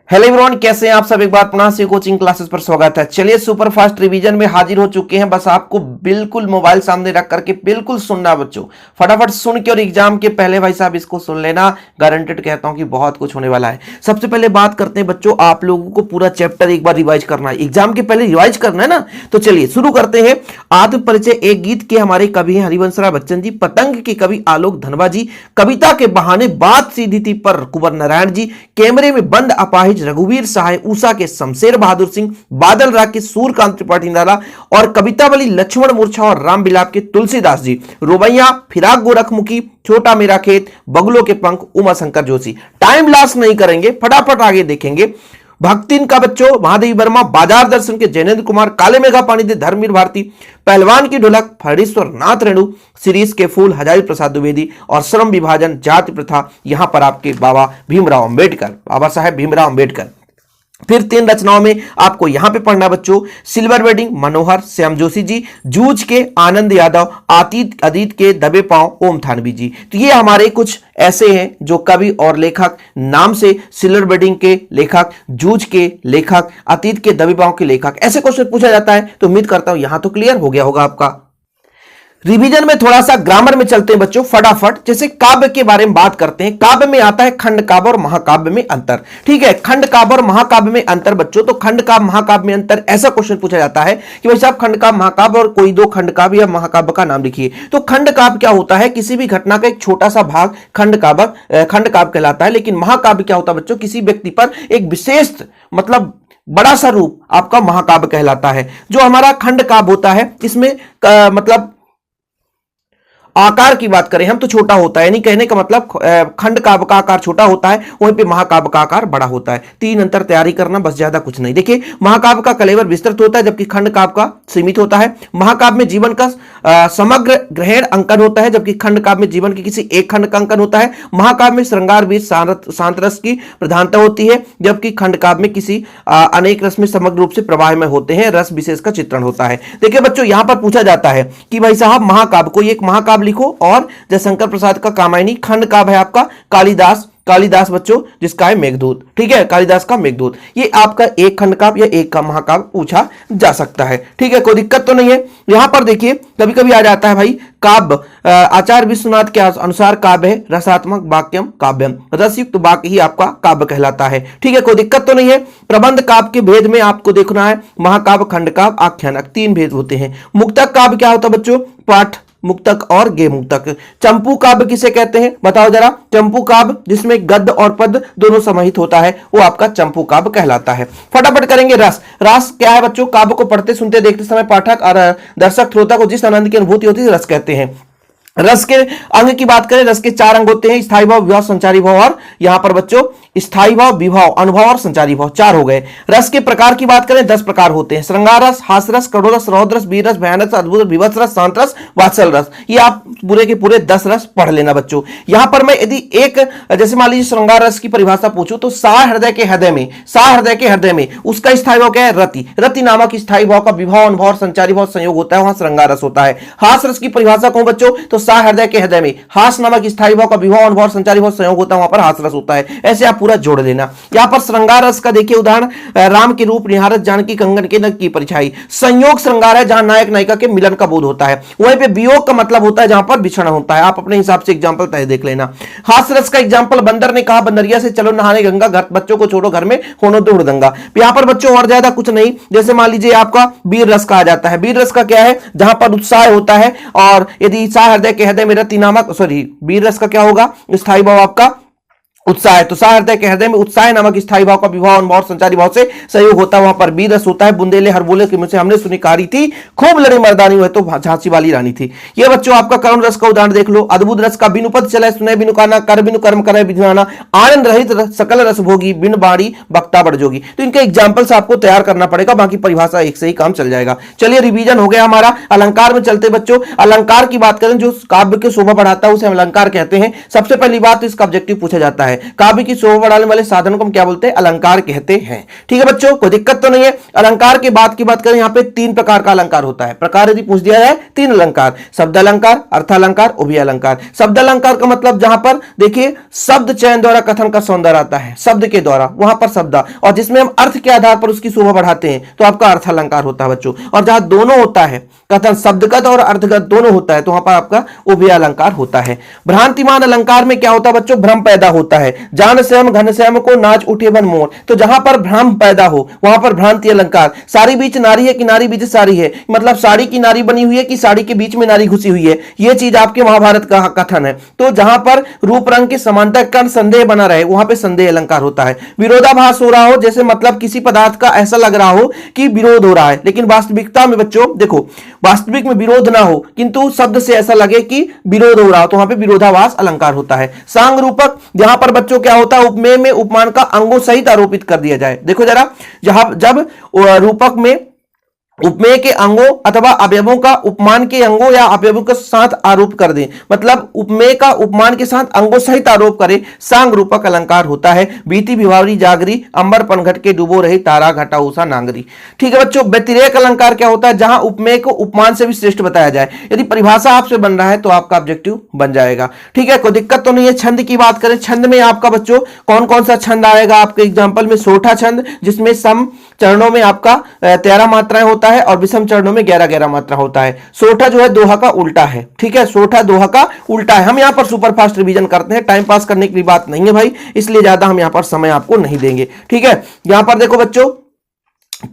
Hello everyone, कैसे हैं आप सब। एक बार पुनः से कोचिंग क्लासेस पर स्वागत है। चलिए सुपर फास्ट रिवीजन में हाजिर हो चुके हैं। बस आपको बिल्कुल मोबाइल सामने रख करके बिल्कुल सुनना बच्चों, फटाफट सुन के और एग्जाम के पहले भाई साहब इसको सुन लेना। गारंटेड कहता हूं कि बहुत कुछ होने वाला है। सबसे पहले बात करते हैं बच्चों, आप लोगों को पूरा चैप्टर एक बार रिवाइज करना है, एग्जाम के पहले रिवाइज करना है ना। तो चलिए शुरू करते हैं। आत्म परिचय एक गीत के हमारे कवि हैं हरिवंशराय बच्चन जी, पतंग के कवि आलोक धनवा जी, कविता के बहाने बात सीधी थी पर कुंवर नारायण जी, कैमरे में बंद अपाहिज रघुवीर सहाय, उषा के शमशेर बहादुर सिंह, बादल राग के सूर्यकांत त्रिपाठी नाला और कवितावली लक्ष्मण मूर्छा और राम बिलाप के तुलसीदास जी, रोबैया फिराक गोरखमुखी, छोटा मेरा खेत, बगुलों के पंख उमा शंकर जोशी। टाइम लॉस नहीं करेंगे, फटाफट आगे देखेंगे। भक्तिन का बच्चों महादेवी वर्मा, बाजार दर्शन के जैनेन्द्र कुमार, काले मेघा पानी दे धर्मवीर भारती, पहलवान की ढोलक फणीश्वर नाथ रेणु, सीरीज के फूल हजारी प्रसाद द्विवेदी और श्रम विभाजन जाति प्रथा यहां पर आपके बाबा भीमराव अंबेडकर, बाबा साहेब भीमराव अंबेडकर। फिर 3 रचनाओं में आपको यहां पे पढ़ना बच्चों, सिल्वर वेडिंग मनोहर श्याम जोशी जी, जूझ के आनंद यादव, आतीत अदीत के दबे पांव ओम थानवी जी। तो ये हमारे कुछ ऐसे हैं जो कवि और लेखक नाम से, सिल्वर वेडिंग के लेखक, जूझ के लेखक, अतीत के दबे पांव के लेखक, ऐसे क्वेश्चन पूछा जाता है। तो उम्मीद करता हूं यहां तो क्लियर हो गया होगा आपका। रिवीजन में थोड़ा सा ग्रामर में चलते हैं बच्चों फटाफट। जैसे काव्य के बारे में बात करते हैं, काव्य में आता है खंड काव्य और महाकाव्य में अंतर। ठीक है, खंड काव्य और महाकाव्य में अंतर बच्चों, तो खंड काव्य महाकाव्य में अंतर ऐसा क्वेश्चन पूछा जाता है कि भाई साहब खंड काव्य महाकाव्य और कोई 2 खंड काव्य या महाकाव्य का नाम लिखिए। तो खंड काव्य क्या होता है, किसी भी घटना का एक छोटा सा भाग खंड काव्य कहलाता है। लेकिन महाकाव्य क्या होता है बच्चों, किसी व्यक्ति पर एक विशेष मतलब बड़ा सा रूप आपका महाकाव्य कहलाता है। जो हमारा खंड काव्य होता है इसमें मतलब आकार की बात करें हम तो छोटा होता है, यानी कहने का मतलब खंड काव्य का आकार छोटा होता है, वहीं पे महाकाव्य का आकार बड़ा होता है। 3 अंतर तैयारी करना, बस ज्यादा कुछ नहीं। देखिए महाकाव्य का कलेवर विस्तृत होता है जबकि खंड काव्य का सीमित होता है। महाकाव्य में जीवन का समग्र ग्रहण अंकन होता है जबकि खंड काव्य में जीवन के किसी एक खंड का अंकन होता है। महाकाव्य में श्रृंगार बीज शांत रस की प्रधानता होती है जबकि खंड काव्य में किसी अनेक रस में समग्र रूप से प्रवाह में होते हैं, रस विशेष का चित्रण होता है। देखिए बच्चों यहां पर पूछा जाता है कि भाई साहब महाकाव्य को एक महाकाव्य लिखो, और जयशंकर प्रसाद का कामायनी, खंड काव्य है आपका कालिदास बच्चों जिसका है मेघदूत। ठीक है, कालिदास का मेघदूत। ये आपका एक खंड काव्य या एक का महाकाव्य पूछा जा सकता है। ठीक है, कोई दिक्कत तो नहीं है। यहां पर देखिए कभी कभी आ जाता है भाई काव्य, आचार्य विश्वनाथ के अनुसार काव्य है रसात्मक वाक्यम काव्यम, रसयुक्त वाक्य ही आपका काव्य कहलाता है। ठीक है, कोई दिक्कत तो नहीं है। प्रबंध काव्य के भेद में आपको देखना है, महाकाव्य, खंड काव्य, आख्यानक, 3 भेद होते हैं। मुक्तक काव्य क्या होता है बच्चों, पाठ मुक्तक और गे मुक्तक। चंपू काव्य किसे कहते हैं बताओ जरा। चंपू काव्य जिसमें गद्य और पद दोनों समाहित होता है वो आपका चंपू काव्य कहलाता है। फटाफट करेंगे। रस क्या है बच्चों, काव्य को पढ़ते सुनते देखते समय पाठक और दर्शक श्रोता को जिस आनंद की अनुभूति होती है रस कहते हैं। रस के अंग की बात करें, रस के 4 अंग होते हैं, स्थायी भाव, विभाव, संचारी भाव और यहां पर बच्चों स्थायी भाव, विभाव, अनुभव और संचारी भाव 4 हो गए। रस के प्रकार की बात करें 10 प्रकार होते हैं, श्रृंगार रस, हास रस, करुण रस, रौद्र रस, वीर रस, भयानक रस, अद्भुत, विभत्स रस, शांत रस, वात्सल रस। ये आप पूरे के पूरे 10 रस पढ़ लेना बच्चों। यहां पर मैं यदि एक जैसे मान लीजिए श्रृंगार रस की परिभाषा पूछूं तो सा हृदय के हृदय में उसका स्थायी भाव क्या है, रति नामक स्थायी भाव का विभाव, अनुभव और संचारी भाव संयोग होता है, वहां श्रृंगार रस होता है। हास रस की परिभाषा कहूं बच्चों तो सा हृदय के हृदय में हास नामक स्थायी भाव का विभाव, अनुभव और संचारी भाव संयोग होता है, वहां पर हास रस होता है। ऐसे आप पूरा जोड़ लेना। यहां पर श्रृंगार रस का देखिए उदाहरण, राम के रूप निहारत जानकी कंगन के नग की परिछाई। संयोग श्रृंगार है जहां नायक नायिका के मिलन का बोध होता है। वहीं पे वियोग का मतलब होता है जहां पर बिछड़ना होता है। आप अपने हिसाब से एग्जांपल तय देख लेना। हास रस का एग्जांपल, बंदर ने कहा बंदरिया से चलो नहाने गंगा, घर बच्चों को छोड़ो घर में होनो दो हुड़दंगा। यहां पर बच्चों और ज्यादा कुछ नहीं, जैसे मान लीजिए आपका वीर रस कहा जाता है। वीर रस का क्या है, जहां पर उत्साह होता है, और यदि सा हृदय के हृदय में रति नामक वीर रस का क्या होगा, स्थायी भाव आपका उत्साह है, तो सा हृदय के हृदय में उत्साह नामक स्थायी भाव का विभाव, अनुभव और संचारी भाव से सहयोग होता है, वहां पर वीर रस होता है। बुंदेले हर बोले के मुझसे हमने सुनी कारी थी, खूब लड़ी मर्दानी हुए तो झांसी वाली रानी थी। ये बच्चों आपका करुण रस का उदाहरण देख लो। अद्भुत रस का बिनु पद चले सुने बिनु काना, कर बिनु कर्म करे विधाना, आनंद रहित सकल रस भोगी, बिन बाड़ी बक्ता बढ़ जोगी। तो इनके एग्जाम्पल्स आपको तैयार करना पड़ेगा, बाकी परिभाषा एक से ही काम चल जाएगा। चलिए रिवीजन हो गया हमारा। अलंकार में चलते बच्चों, अलंकार की बात करें जो काव्य की शोभा बढ़ाता है उसे हम अलंकार कहते हैं। सबसे पहली बात इसका ऑब्जेक्टिव पूछा जाता है, काव्य की शोभा बढ़ाने वाले साधन को हम क्या बोलते हैं? अलंकार कहते हैं। ठीक है बच्चों, कोई दिक्कत तो नहीं है। अलंकार की बात करें, यहाँ पे 3 प्रकार का अलंकार होता है। प्रकार यदि पूछ दिया जाए 3 अलंकार, शब्द अलंकार, अर्थ अलंकार, उभय अलंकार। शब्द अलंकार का मतलब जहां पर देखिए शब्द चयन द्वारा कथन का सौंदर्य आता है, शब्द के द्वारा, वहां पर शब्द, और जिसमें हम अर्थ के आधार पर उसकी शोभा बढ़ाते हैं तो आपका अर्थ अलंकार होता है बच्चों। और जहां दोनों होता है, कथन शब्दगत और अर्थगत दोनों होता है, तो वहां पर आपका उभय अलंकार होता है। भ्रांतिमान अलंकार में क्या होता है बच्चों? भ्रम पैदा होता है। जान श्याम घन श्याम को नाच उठे बन मोर, तो जहां पर भ्रम पैदा हो वहां पर भ्रांति अलंकार। साड़ी बीच नारी है कि नारी बीच साड़ी है, मतलब साड़ी की नारी बनी हुई है कि साड़ी के बीच में नारी घुसी हुई है, यह चीज आपके महाभारत का कथन है। तो जहां पर रूप रंग की समानता का संदेह बना रहे वहां पर संदेह अलंकार होता है। विरोधाभास हो रहा हो, जैसे मतलब किसी पदार्थ का ऐसा लग रहा हो कि विरोध हो रहा है, लेकिन वास्तविकता में बच्चों देखो वास्तविक में विरोध ना हो किंतु शब्द से ऐसा लगे कि विरोध हो रहा हो, तो वहां पे विरोधाभास अलंकार होता है। सांग रूपक, जहां पर बच्चों क्या होता है? उपमेय में उपमान का अंगों सहित आरोपित कर दिया जाए। देखो जरा, जब रूपक में उपमेय के अंगों अथवा अवयवों का उपमान के अंगों या अवयवों के साथ आरोप कर दें, मतलब उपमेय का उपमान के साथ अंगों सहित आरोप करे, सांग रूपक अलंकार होता है। बीती भिवारी जागरी, अंबर पनघट के डूबो रही तारा घटा उषा नांगरी। ठीक है बच्चों, व्यतिरेक अलंकार क्या होता है? जहां उपमेय को उपमान से भी श्रेष्ठ बताया जाए। यदि परिभाषा आपसे बन रहा है तो आपका ऑब्जेक्टिव बन जाएगा। ठीक है, कोई दिक्कत तो नहीं है। छंद की बात करें, छंद में आपका बच्चों कौन कौन सा छंद आएगा? आपके एग्जाम्पल में सोठा छंद, जिसमें सम चरणों में आपका 13 मात्राएं होता है और विषम चरणों में 11-11 मात्रा होता है। सोठा जो है दोहा का उल्टा है। ठीक है, सोठा दोहा का उल्टा है। हम यहां पर सुपर फास्ट रिवीजन करते हैं, टाइम पास करने की बात नहीं है भाई, इसलिए ज्यादा हम यहां पर समय आपको नहीं देंगे। ठीक है, यहां पर देखो बच्चों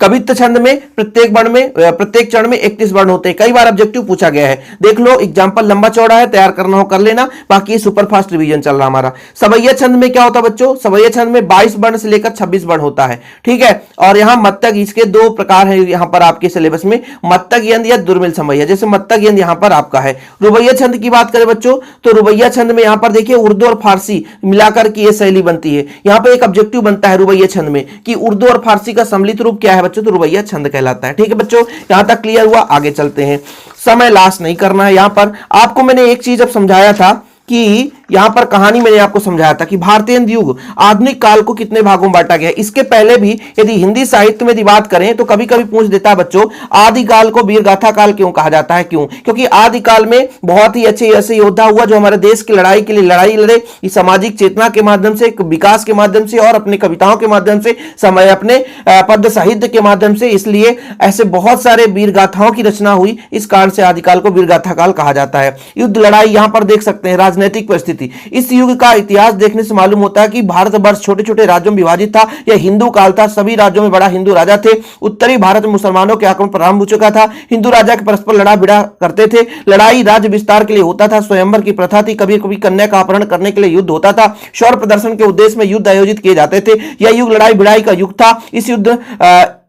कवित्त छंद में प्रत्येक चरण में 31 वर्ण होते हैं। कई बार ऑब्जेक्टिव पूछा गया है, देख लो, एग्जांपल लंबा चौड़ा है, तैयार करना हो कर लेना, बाकी ये सुपर फास्ट रिवीजन चल रहा हमारा। सवैया छंद में क्या होता है बच्चों? सवैया छंद में 22 वर्ण से लेकर 26 वर्ण होता है। ठीक है, और यहाँ मत्तक, इसके 2 प्रकार है यहाँ पर आपके सिलेबस में, मत्तक यंद या दुर्मिल समैया, जैसे मत्तक यंद यहाँ पर आपका है। रुबैया छंद की बात करें बच्चों, तो रुबैया छंद में यहाँ पर देखिए उर्दू और फारसी मिलाकर की यह शैली बनती है। यहाँ पर एक ऑब्जेक्टिव बनता है रुबैया छंद में कि उर्दू और फारसी का सम्मिलित रूप क्या है बच्चों? तो रुबैया छंद कहलाता है। ठीक है बच्चों, यहां तक क्लियर हुआ? आगे चलते हैं। समय लास्ट नहीं करना है। यहां पर आपको मैंने एक चीज अब समझाया था कि यहां पर कहानी मैंने आपको समझाया था कि भारतीय युग आधुनिक काल को कितने भागों में बांटा गया है। इसके पहले भी यदि हिंदी साहित्य में यदि बात करें तो कभी कभी पूछ देता है बच्चों, आदिकाल को वीरगाथा काल क्यों कहा जाता है? क्यों? क्योंकि आदिकाल में बहुत ही अच्छे ऐसे योद्धा हुआ जो हमारे देश की लड़ाई के लिए लड़ाई लड़े, इस सामाजिक चेतना के माध्यम से, विकास के माध्यम से और अपनी कविताओं के माध्यम से, समय अपने पद्य साहित्य के माध्यम से, इसलिए ऐसे बहुत सारे वीरगाथाओं की रचना हुई। इस कारण से आदिकाल को वीरगाथा काल कहा जाता है। युद्ध लड़ाई यहां पर देख सकते हैं, राजनीतिक परिस्थिति, इस युग का इतिहास देखने से मालूम होता है कि भारतवर्ष छोटे छोटे राज्यों में विभाजित था। यह हिंदू काल था, सभी राज्यों में बड़ा हिंदू राजा थे। उत्तरी भारत में मुसलमानों के आक्रमण प्रारंभ हो चुका था। हिंदू राजा के परस्पर लड़ा भिड़ा करते थे। लड़ाई राज्य विस्तार के लिए होता था। स्वयंवर की प्रथा थी। कभी कभी कन्या का अपहरण करने के लिए युद्ध होता था। शौर्य प्रदर्शन के उद्देश्य में युद्ध आयोजित किए जाते थे। यह युग लड़ाई भिड़ाई का युग था।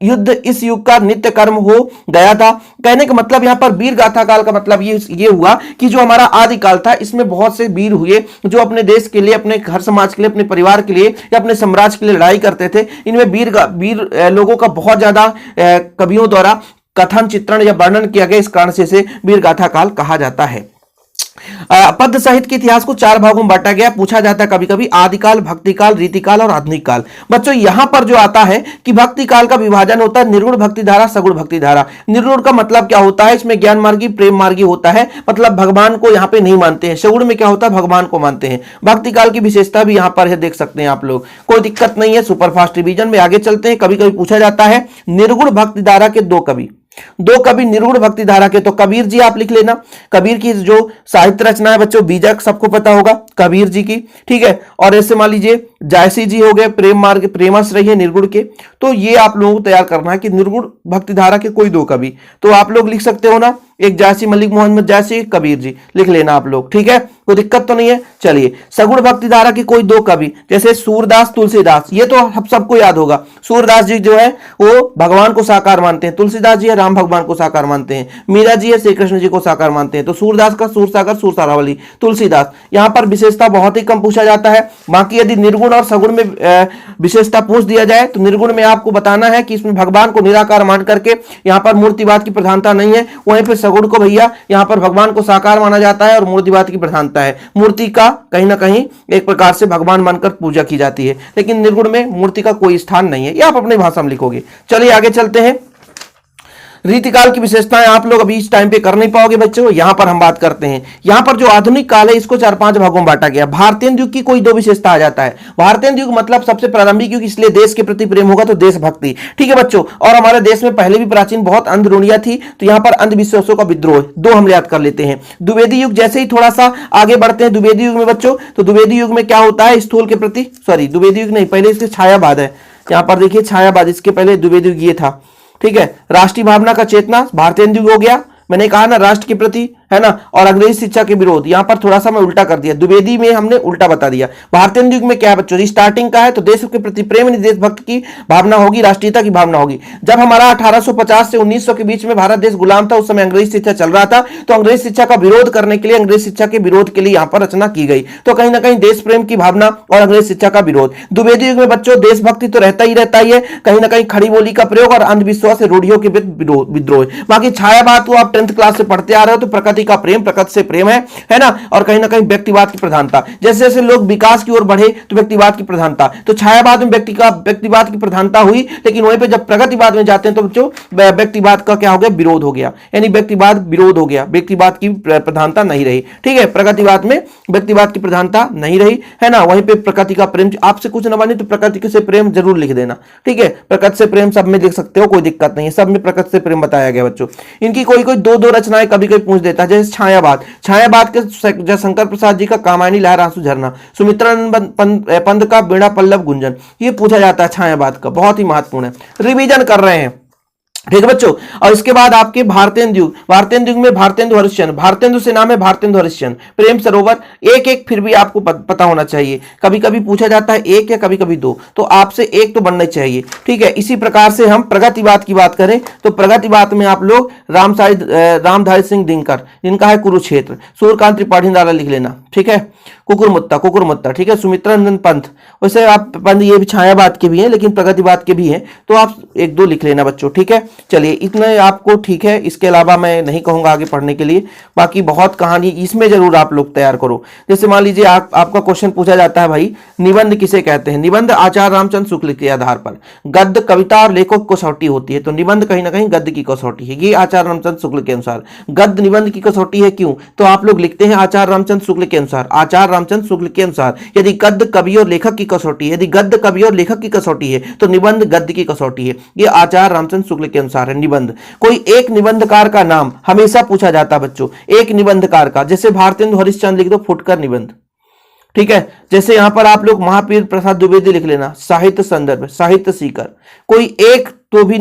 युद्ध इस युग का नित्य कर्म हो गया था। कहने का मतलब यहां पर वीर गाथा काल का मतलब ये हुआ कि जो हमारा आदिकाल था इसमें बहुत से वीर हुए जो अपने देश के लिए, अपने घर समाज के लिए, अपने परिवार के लिए या अपने साम्राज्य के लिए लड़ाई करते थे। इनमें वीर लोगों का बहुत ज्यादा कवियों द्वारा कथन, चित्रण या वर्णन किया गया। इस कारण से इसे वीर गाथा काल कहा जाता है। पद्य साहित्य के इतिहास को 4 भागों में बांटा गया। पूछा जाता है कभी कभी आदिकाल, भक्तिकाल, रीतिकाल और आधुनिक काल। बच्चों यहां पर जो आता है कि भक्ति काल का विभाजन होता है निर्गुण भक्ति धारा, सगुण भक्ति धारा। निर्गुण का मतलब क्या होता है? इसमें ज्ञान मार्गी, प्रेम मार्गी होता है, मतलब भगवान को यहां पे नहीं मानते हैं। सगुण में क्या होता है? भगवान को मानते हैं। भक्ति काल की विशेषता भी यहां पर है, देख सकते हैं आप लोग, कोई दिक्कत नहीं है। सुपरफास्ट रिवीजन में आगे चलते हैं। कभी कभी पूछा जाता है निर्गुण भक्ति धारा के 2 कवि निर्गुण भक्ति धारा के, तो कबीर जी आप लिख लेना। कबीर की जो साहित्य रचना है बच्चों, बीजक सबको पता होगा कबीर जी की। ठीक है, और ऐसे मान लीजिए जायसी जी हो गए, प्रेम मार्ग, प्रेमाश्रय है निर्गुण के। तो ये आप लोगों को तैयार करना है कि निर्गुण भक्ति धारा के कोई 2 कवि, तो आप लोग लिख सकते हो ना, एक जायसी मलिक मोहम्मद जायसी, कबीर जी लिख लेना आप लोग। ठीक है, कोई दिक्कत तो नहीं है। चलिए, सगुण भक्ति धारा के कोई 2 कवि, जैसे सूरदास, तुलसीदास, ये तो हम सबको याद होगा। सूरदास जी जो है वो भगवान को साकार मानते हैं। तुलसीदास जी है राम भगवान को साकार मानते हैं। मीरा जी है श्री कृष्ण जी को साकार मानते हैं। तो सूरदास का सूरसागर, सूरसारावली, तुलसीदास। यहां पर विशेषता बहुत ही कम पूछा जाता है। बाकी यदि निर्गुण और सगुण में विशेषता पूछ दिया जाए तो निर्गुण में आपको बताना है कि इसमें भगवान को निराकार मान करके यहाँ पर मूर्तिवाद की प्रधानता नहीं है। वहीं पे सगुण को भैया यहाँ पर भगवान को साकार माना जाता है और मूर्तिवाद की प्रधानता है। मूर्ति का कहीं ना कहीं एक प्रकार से भगवान मानकर पूजा की जाती है, लेकिन निर्गुण में मूर्ति का कोई स्थान नहीं है। ये आप अपनी भाषा में लिखोगे। चलिए आगे चलते हैं। रीतिकाल की विशेषताएं आप लोग अभी इस टाइम पे कर नहीं पाओगे बच्चों, यहां पर हम बात करते हैं। यहां पर जो आधुनिक काल है इसको 4-5 भागों में बांटा गया। भारतीय युग की कोई 2 विशेषता आ जाता है। भारतीय युग मतलब सबसे प्रारंभिक युग, इसलिए देश के प्रति प्रेम होगा तो देशभक्ति, ठीक है बच्चों। और हमारे देश में पहले भी प्राचीन बहुत अंधरूणियां थी, तो यहां पर अंधविश्वासों का विद्रोह, 2 हम याद कर लेते हैं। द्विवेदी युग, जैसे ही थोड़ा सा आगे बढ़ते हैं द्विवेदी युग में बच्चों, तो द्विवेदी युग में क्या होता है, स्थूल के प्रति, सॉरी द्विवेदी युग नहीं, पहले इसके छायावाद है। यहां पर देखिए छायावाद, इसके पहले द्विवेदी युग ये था, ठीक है। राष्ट्रीय भावना का चेतना भारतीय युग हो गया। मैंने कहा ना राष्ट्र के प्रति, है ना, और अंग्रेजी शिक्षा के विरोध। यहां पर थोड़ा सा मैं उल्टा कर दिया, द्विवेदी में हमने उल्टा बता दिया। भारतीय युग में क्या है बच्चों, स्टार्टिंग का है तो देश के प्रति प्रेम, देशभक्त की भावना होगी, राष्ट्रीयता की भावना होगी। जब हमारा 1850 से 1900 के बीच में भारत देश गुलाम था, उस समय अंग्रेजी शिक्षा चल रहा था, तो अंग्रेजी शिक्षा का विरोध करने के लिए, अंग्रेजी शिक्षा के विरोध के लिए यहां पर रचना की गई। तो कहीं ना कहीं देश प्रेम की भावना और अंग्रेजी शिक्षा का विरोध। द्विवेदी युग में बच्चों देशभक्ति तो रहता ही है, कहीं ना कहीं खड़ी बोली का प्रयोग और अंधविश्वास से रूढ़ियों के विद्रोह। बाकी छायावाद को आप 10th क्लास से पढ़ते आ रहे हो, तो प्रकृति का प्रेम, प्रकृति से प्रेम है ना, और कहीं ना कहीं व्यक्तिवाद की प्रधानता। जैसे जैसे लोग विकास की ओर बढ़े तो व्यक्तिवाद की प्रधानता, तो छायावाद में व्यक्तिवाद की प्रधानता हुई, लेकिन वहीं पे जब प्रगतिवाद में जाते हैं तो बच्चों व्यक्तिवाद का क्या हो गया, विरोध हो गया, यानी व्यक्तिवाद विरोध हो गया, व्यक्तिवाद की प्रधानता नहीं रही, ठीक है। प्रगतिवाद में व्यक्तिवाद की प्रधानता नहीं रही, है ना। वहीं पे प्रकृति का प्रेम, आपसे कुछ न बने तो प्रकृति से प्रेम जरूर लिख देना, ठीक है। प्रकृति से प्रेम सब में लिख सकते हो, कोई दिक्कत नहीं है, सब में प्रकृति से प्रेम बताया गया बच्चों। इनकी कोई कोई 2-2 रचनाएं कभी कभी पूछ देता है, जैसे छायावाद के जयशंकर प्रसाद जी का कामायनी लहर आंसू झरना, सुमित्रानंद पंत का बीड़ा पल्लव गुंजन, ये पूछा जाता है छायावाद का, बहुत ही महत्वपूर्ण है। रिवीजन कर रहे हैं, ठीक है बच्चों। और इसके बाद आपके भारतेंदु युग में भारतेंदु हरिश्चंद्र, भारतेंदु से नाम है भारतेंदु हरिश्चंद्र, प्रेम सरोवर, एक फिर भी आपको पता होना चाहिए। कभी कभी पूछा जाता है 1 या कभी कभी 2, तो आपसे 1 तो बनना चाहिए, ठीक है। इसी प्रकार से हम प्रगतिवाद की बात करें तो प्रगतिवाद में आप लोग रामधारी सिंह दिनकर, जिनका है कुरुक्षेत्र, सूर्यकांत त्रिपाठी द्वारा लिख लेना, ठीक है। कुकुरमुत्ता, ठीक है। सुमित्रानंद पंत, वैसे आप पंत ये भी छायावाद के भी हैं, लेकिन प्रगतिवाद के भी हैं, तो आप 1-2 लिख लेना बच्चों, ठीक है। चलिए इतना आपको ठीक है, इसके अलावा मैं नहीं कहूंगा आगे पढ़ने के लिए। बाकी बहुत कहानी इसमें जरूर आप लोग तैयार करो। जैसे मान लीजिए आपका क्वेश्चन पूछा जाता है भाई, निबंध किसे कहते हैं। निबंध आचार्य रामचंद्र शुक्ल के आधार पर, गद्य कविता और लेखक कसौटी होती है, तो निबंध कहीं ना कहीं गद्य की कसौटी है, ये आचार्य रामचंद्र शुक्ल के अनुसार। गद्य निबंध की कसौटी है, क्यों, तो आप लोग लिखते हैं आचार्य रामचंद्र शुक्ल के अनुसार, आचार्य रामचंद्र शुक्ल के अनुसार। यदि गद्य कवि और लेखक की कसौटी है, यदि गद्य कवि और लेखक की कसौटी है, तो निबंध गद्य की कसौटी है, ये आचार्य रामचंद्र शुक्ल के अनुसार है निबंध। कोई एक निबंधकार का नाम हमेशा पूछा जाता है बच्चों, एक निबंधकार का, जैसे भारतेंदु हरिश्चंद्र लिख दो, फुटकर निबंध, ठीक है। जैसे यहां पर आप लोग महावीर प्रसाद द्विवेदी लिख लेना, साहित्य संदर्भ, साहित्य सीकर। कोई एक तो भी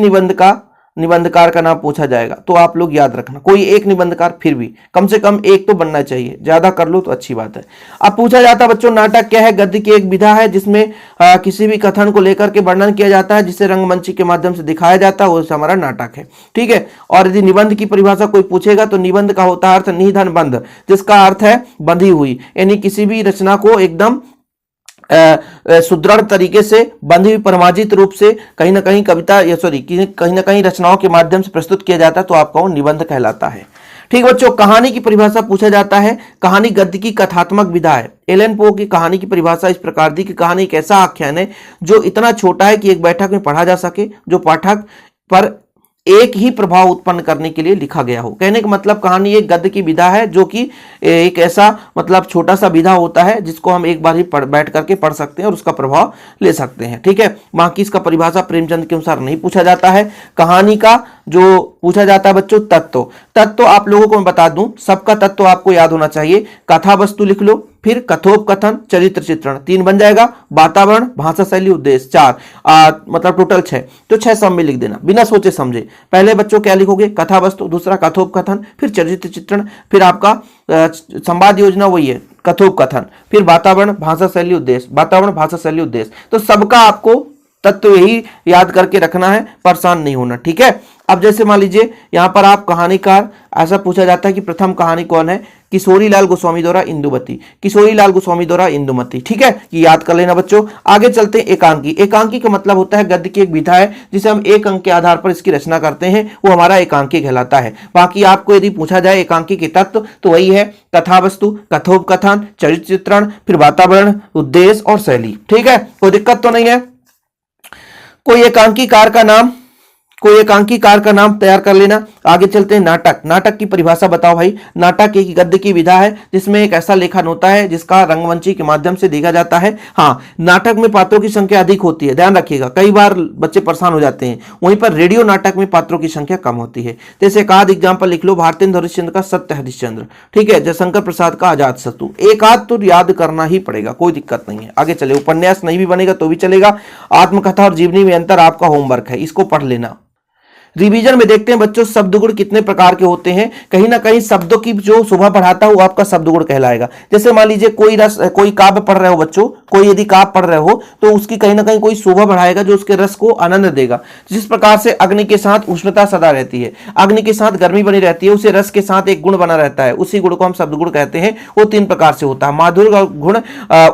निबंधकार का नाम पूछा जाएगा, तो आप लोग याद रखना, कोई एक निबंधकार, फिर भी कम से कम 1 तो बनना चाहिए, ज्यादा कर लो तो अच्छी बात है। अब पूछा जाता बच्चों नाटक क्या है। गद्य की एक विधा है जिसमें किसी भी कथन को लेकर के वर्णन किया जाता है, जिसे रंगमंच के माध्यम से दिखाया जाता है, वो हमारा नाटक है, ठीक है। और यदि निबंध की परिभाषा कोई पूछेगा तो निबंध का होता है अर्थ निधन बंध, जिसका अर्थ है बंधी हुई, यानी किसी भी रचना को एकदम सुदृढ़ तरीके से बंधी हुई, परमाजित रूप से कहीं ना कहीं कविता या कहीं ना कहीं रचनाओं के माध्यम से प्रस्तुत किया जाता है, तो आपका वो निबंध कहलाता है, ठीक बच्चों। कहानी की परिभाषा पूछा जाता है। कहानी गद्य की कथात्मक विधा है। एलन पो की कहानी की परिभाषा इस प्रकार दी कि कहानी एक ऐसा आख्यान है जो इतना छोटा है कि एक बैठक में पढ़ा जा सके, जो पाठक पर एक ही प्रभाव उत्पन्न करने के लिए लिखा गया हो। कहने का मतलब कहानी एक गद्य की विधा है जो कि एक ऐसा मतलब छोटा सा विधा होता है जिसको हम एक बार ही बैठ करके पढ़ सकते हैं और उसका प्रभाव ले सकते हैं, ठीक है। बाकी इसका परिभाषा प्रेमचंद के अनुसार नहीं पूछा जाता है। कहानी का जो पूछा जाता है बच्चों तत्व आप लोगों को मैं बता दूं, सबका तत्व आपको याद होना चाहिए। कथा वस्तु लिख लो, फिर कथोपकथन, चरित्र चित्रण, 3 बन जाएगा। वातावरण, भाषा शैली, उद्देश्य, 4 मतलब टोटल 6, तो 6 सब में लिख देना बिना सोचे समझे। पहले बच्चों क्या लिखोगे, कथा वस्तु, दूसरा कथोपकथन, फिर चरित्र चित्रण, फिर आपका संवाद योजना वही है कथोपकथन, फिर वातावरण, भाषा शैली, उद्देश्य, वातावरण, भाषा शैली, उद्देश्य। तो सबका आपको तत्व यही याद करके रखना है, परेशान नहीं होना, ठीक है। अब जैसे मान लीजिए यहां पर आप कहानीकार, ऐसा पूछा जाता है कि प्रथम कहानी कौन है, किशोरी लाल गोस्वामी द्वारा इंदुमती, किशोरी लाल गोस्वामी द्वारा इंदुमती। ठीक है, ये याद कर लेना बच्चों। आगे चलते हैं एकांकी। एकांकी का मतलब होता है गद्य की एक विधा है जिसे हम एक अंक के आधार पर इसकी रचना करते हैं, वो हमारा एकांकी कहलाता है। बाकी आपको यदि पूछा जाए एकांकी के तत्व तो वही है कथा वस्तु, कथोपकथन, चरित्र चित्रण, फिर वातावरण, उद्देश्य और शैली। ठीक है, कोई दिक्कत तो नहीं है। कोई एकांकी कार का नाम तैयार कर लेना। आगे चलते हैं नाटक। नाटक की परिभाषा बताओ भाई। नाटक एक गद्य की विधा है जिसमें एक ऐसा लेखन होता है जिसका रंगमंची के माध्यम से देखा जाता है। हाँ, नाटक में पात्रों की संख्या अधिक होती है, ध्यान रखिएगा, कई बार बच्चे परेशान हो जाते हैं। वहीं पर रेडियो नाटक में पात्रों की संख्या कम होती है। जैसे एक आध एग्जाम्पल लिख लो, भारतेंद्र हरिश्चंद्र का सत्य हरिश्चंद्र, ठीक है, जयशंकर प्रसाद का आजाद शत्रु। एक आध तो याद करना ही पड़ेगा, कोई दिक्कत नहीं है। आगे चले, उपन्यास नहीं भी बनेगा तो भी चलेगा। आत्मकथा और जीवनी में अंतर आपका होमवर्क है, इसको पढ़ लेना। रिवीजन में देखते हैं बच्चों शब्द गुण कितने प्रकार के होते हैं। कहीं ना कहीं शब्दों की जो शोभा बढ़ाता है वो आपका शब्द गुण कहलाएगा। जैसे मान लीजिए कोई काव्य पढ़ रहे हो बच्चों, कोई यदि काव्य पढ़ रहे हो तो उसकी कहीं ना कहीं कोई शोभा बढ़ाएगा जो उसके रस को आनंद देगा। जिस प्रकार से अग्नि के साथ उष्णता सदा रहती है, अग्नि के साथ गर्मी बनी रहती है, उसे रस के साथ एक गुण बना रहता है, उसी गुण को हम शब्द गुण कहते हैं। वो तीन प्रकार से होता है, माधुर्य गुण,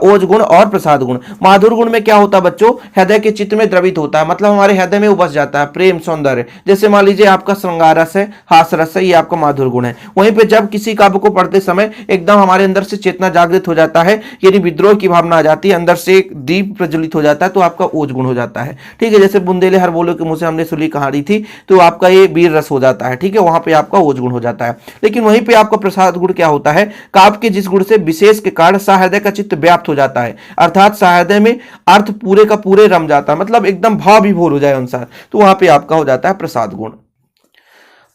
ओज गुण और प्रसाद गुण। माधुर्य गुण में क्या होता है बच्चों, हृदय के चित्त में द्रवित होता है, मतलब हमारे हृदय में वो बस जाता है, प्रेम सौंदर्य। जैसे मान लीजिए आपका श्रृंगार रस है, हास रस है, ये आपका माधुर्य गुण है। वहीं पे जब किसी काव्य को पढ़ते समय एकदम हमारे अंदर से चेतना जागृत हो जाता है, यानी विद्रोह की भावना आ जाती है, अंदर से एक दीप प्रज्वलित हो जाता है, तो आपका ओज गुण हो जाता है। ठीक है, जैसे बुंदेले हर बोलो के मुंह से हमने सुनी कहानी थी, तो आपका ये वीर रस हो जाता है। ठीक है, वहां पे आपका ओज गुण हो जाता है। लेकिन वहीं पे आपका प्रसाद गुण क्या होता है, काव्य के जिस गुण से विशेष के कारण सहृदय का चित्त व्याप्त हो जाता है, अर्थात सहृदय में अर्थ पूरे का पूरे रम जाता है, मतलब एकदम भाव विभोर हो जाए अनुसार, तो वहां पे आपका हो जाता है प्रसाद गुण।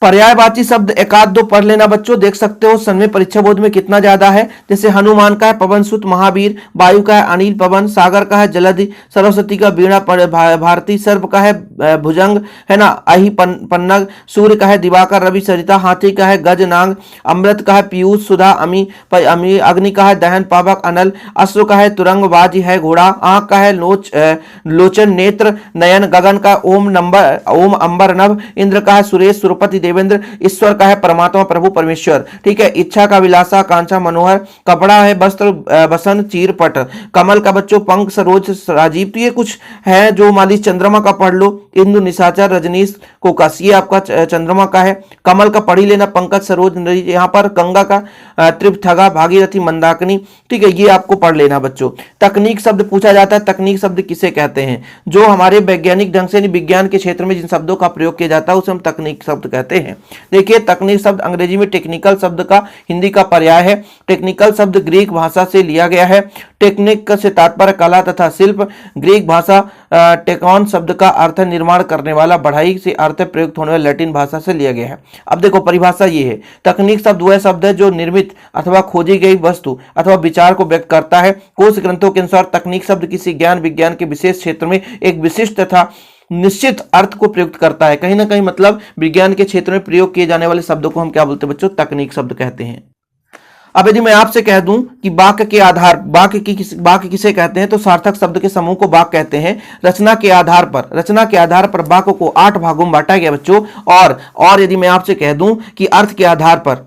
पर्यायवाची शब्द एक आध दो पढ़ लेना बच्चों, देख सकते हो सन में परीक्षा बोर्ड में कितना ज्यादा है। जैसे हनुमान का है पवन सुत महावीर, वायु का है अनिल पवन, सागर का है जलधि, सरस्वती का वीणा भारती, सर्प का है भुजंग, है ना, अहि पन्नग, सूर्य का है दिवाकर रवि सरिता, हाथी का है गज नाग, अमृत का है पीयूष सुधा अमी, अग्नि का है दहन पावक अनल, अश्व का है तुरंग बाजी है घोड़ा, आंख का है लोचन नेत्र नयन, गगन का ओम अंबर नभ, इंद्र का है सुरेश सुरपति देवेंद्र, ईश्वर का है परमात्मा प्रभु परमेश्वर। ठीक है, इच्छा का विलासा कांचा मनोहर, कपड़ा है वस्त्र बसंत चीरपट, कमल का बच्चों पंख सरोज राजीव। तो ये कुछ है जो माली चंद्रमा का पढ़ लो, इंदु निशाचर रजनीश कोकस, ये आपका चंद्रमा का है। कमल का पढ़ ही लेना, पंकज सरोज, यहाँ पर गंगा का त्रिपथगा भागीरथी मंदाकिनी। ठीक है, ये आपको पढ़ लेना बच्चों। तकनीक शब्द पूछा जाता है, तकनीक शब्द किसे कहते हैं, जो हमारे वैज्ञानिक ढंग से विज्ञान के क्षेत्र में जिन शब्दों का प्रयोग किया जाता है उसे हम तकनीक शब्द कहते हैं। देखिए, तकनीक शब्द अंग्रेजी में टेक्निकल शब्द का हिंदी का पर्याय है। टेक्निकल शब्द ग्रीक भाषा से लिया गया है। टेक्निक से तात्पर्य कला तथा शिल्प। ग्रीक भाषा टेकॉन शब्द का अर्थ निर्माण करने वाला, बढ़ाई से अर्थ प्रयुक्त होने वाला लैटिन भाषा से लिया गया है। अब देखो परिभाषा ये है, तकनीक शब्द वह शब्द है जो निर्मित अथवा खोजी गई वस्तु अथवा विचार को व्यक्त करता है। कोश ग्रंथों के अनुसार तकनीक शब्द किसी ज्ञान विज्ञान के विशेष क्षेत्र में एक विशिष्ट तथा निश्चित अर्थ को प्रयुक्त करता है। कहीं ना कहीं मतलब विज्ञान के क्षेत्र में प्रयोग किए जाने वाले शब्दों को हम क्या बोलते हैं बच्चों, तकनीक शब्द कहते हैं। अब यदि मैं आपसे कह दूं कि वाक्य के आधार, वाक्य किसे कहते हैं, तो सार्थक शब्द के समूह को वाक्य कहते हैं। रचना के आधार पर वाक्य को 8 भागों में बांटा गया बच्चों। और यदि मैं आपसे कह दूं कि अर्थ के आधार पर,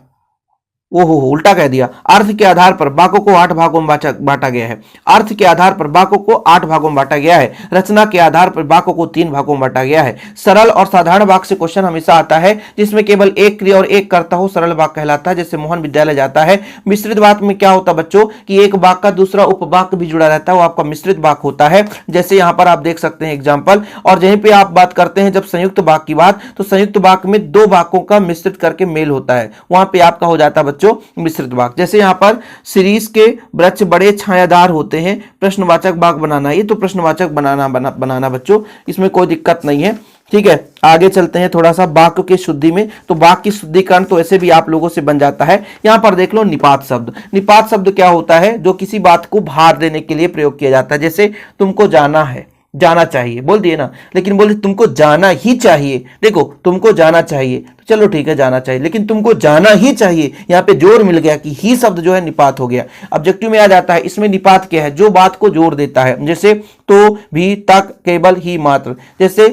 उल्टा कह दिया, अर्थ के आधार पर वाक्यों को 8 भागों में बांटा गया है। अर्थ के आधार पर वाक्यों को 8 भागों में बांटा गया है। रचना के आधार पर वाक्यों को 3 भागों में बांटा गया है। सरल और साधारण वाक्य से क्वेश्चन हमेशा आता है जिसमें केवल एक क्रिया और एक कर्ता हो, सरल वाक्य कहलाता है। जैसे मोहन विद्यालय जाता है। मिश्रित वाक्य में क्या होता है बच्चों कि एक वाक्य का दूसरा उपवाक्य भी जुड़ा रहता है, वो आपका मिश्रित वाक्य होता है। जैसे यहां पर आप देख सकते हैं एग्जाम्पल। और यहीं पे आप बात करते हैं जब संयुक्त वाक्य की बात, तो संयुक्त वाक्य में 2 वाक्यों का मिश्रित करके मेल होता है, वहां पे आपका हो जाता है बच्चों मिश्रित वाक्य। जैसे यहां पर शिरीष के वृक्ष बड़े छायादार होते हैं, प्रश्नवाचक वाक्य बनाना, ये तो प्रश्नवाचक बनाना बच्चों, इसमें कोई दिक्कत नहीं है। ठीक है, आगे चलते हैं थोड़ा सा वाक्य की शुद्धि में। तो वाक्य की शुद्धिकरण तो ऐसे भी आप लोगों से बन जाता है। यहां पर देख लो निपात शब्द। निपात शब्द क्या होता है, जो किसी बात को भार देने के लिए प्रयोग किया जाता है। जैसे तुमको जाना है, जाना चाहिए बोल दिए ना, लेकिन बोले तुमको जाना ही चाहिए। देखो तुमको जाना चाहिए, तो चलो ठीक है जाना चाहिए, लेकिन तुमको जाना ही चाहिए, यहाँ पे जोर मिल गया कि ही शब्द जो है निपात हो गया। ऑब्जेक्टिव में आ जाता है। इसमें निपात क्या है, जो बात को जोर देता है। जैसे तो भी तक केवल ही मात्र। जैसे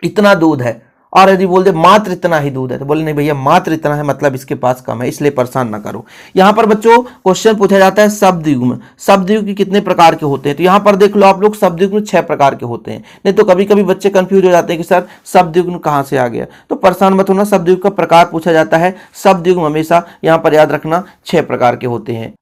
इतना दूध है और यदि बोल दे मात्र इतना ही दूध है तो बोले नहीं भैया मात्र इतना है मतलब इसके पास कम है, इसलिए परेशान ना करो। यहां पर बच्चों क्वेश्चन पूछा जाता है शब्द युग्म, शब्द युग्म कितने प्रकार के होते हैं, तो यहां पर देख लो आप लोग शब्द युग्म 6 प्रकार के होते हैं। नहीं तो कभी कभी बच्चे कंफ्यूज हो जाते हैं कि सर शब्द युग्म कहां से आ गया, तो परेशान मत होना, शब्द युग्म का प्रकार पूछा जाता है। शब्द युग्म हमेशा यहां पर याद रखना 6 प्रकार के होते हैं।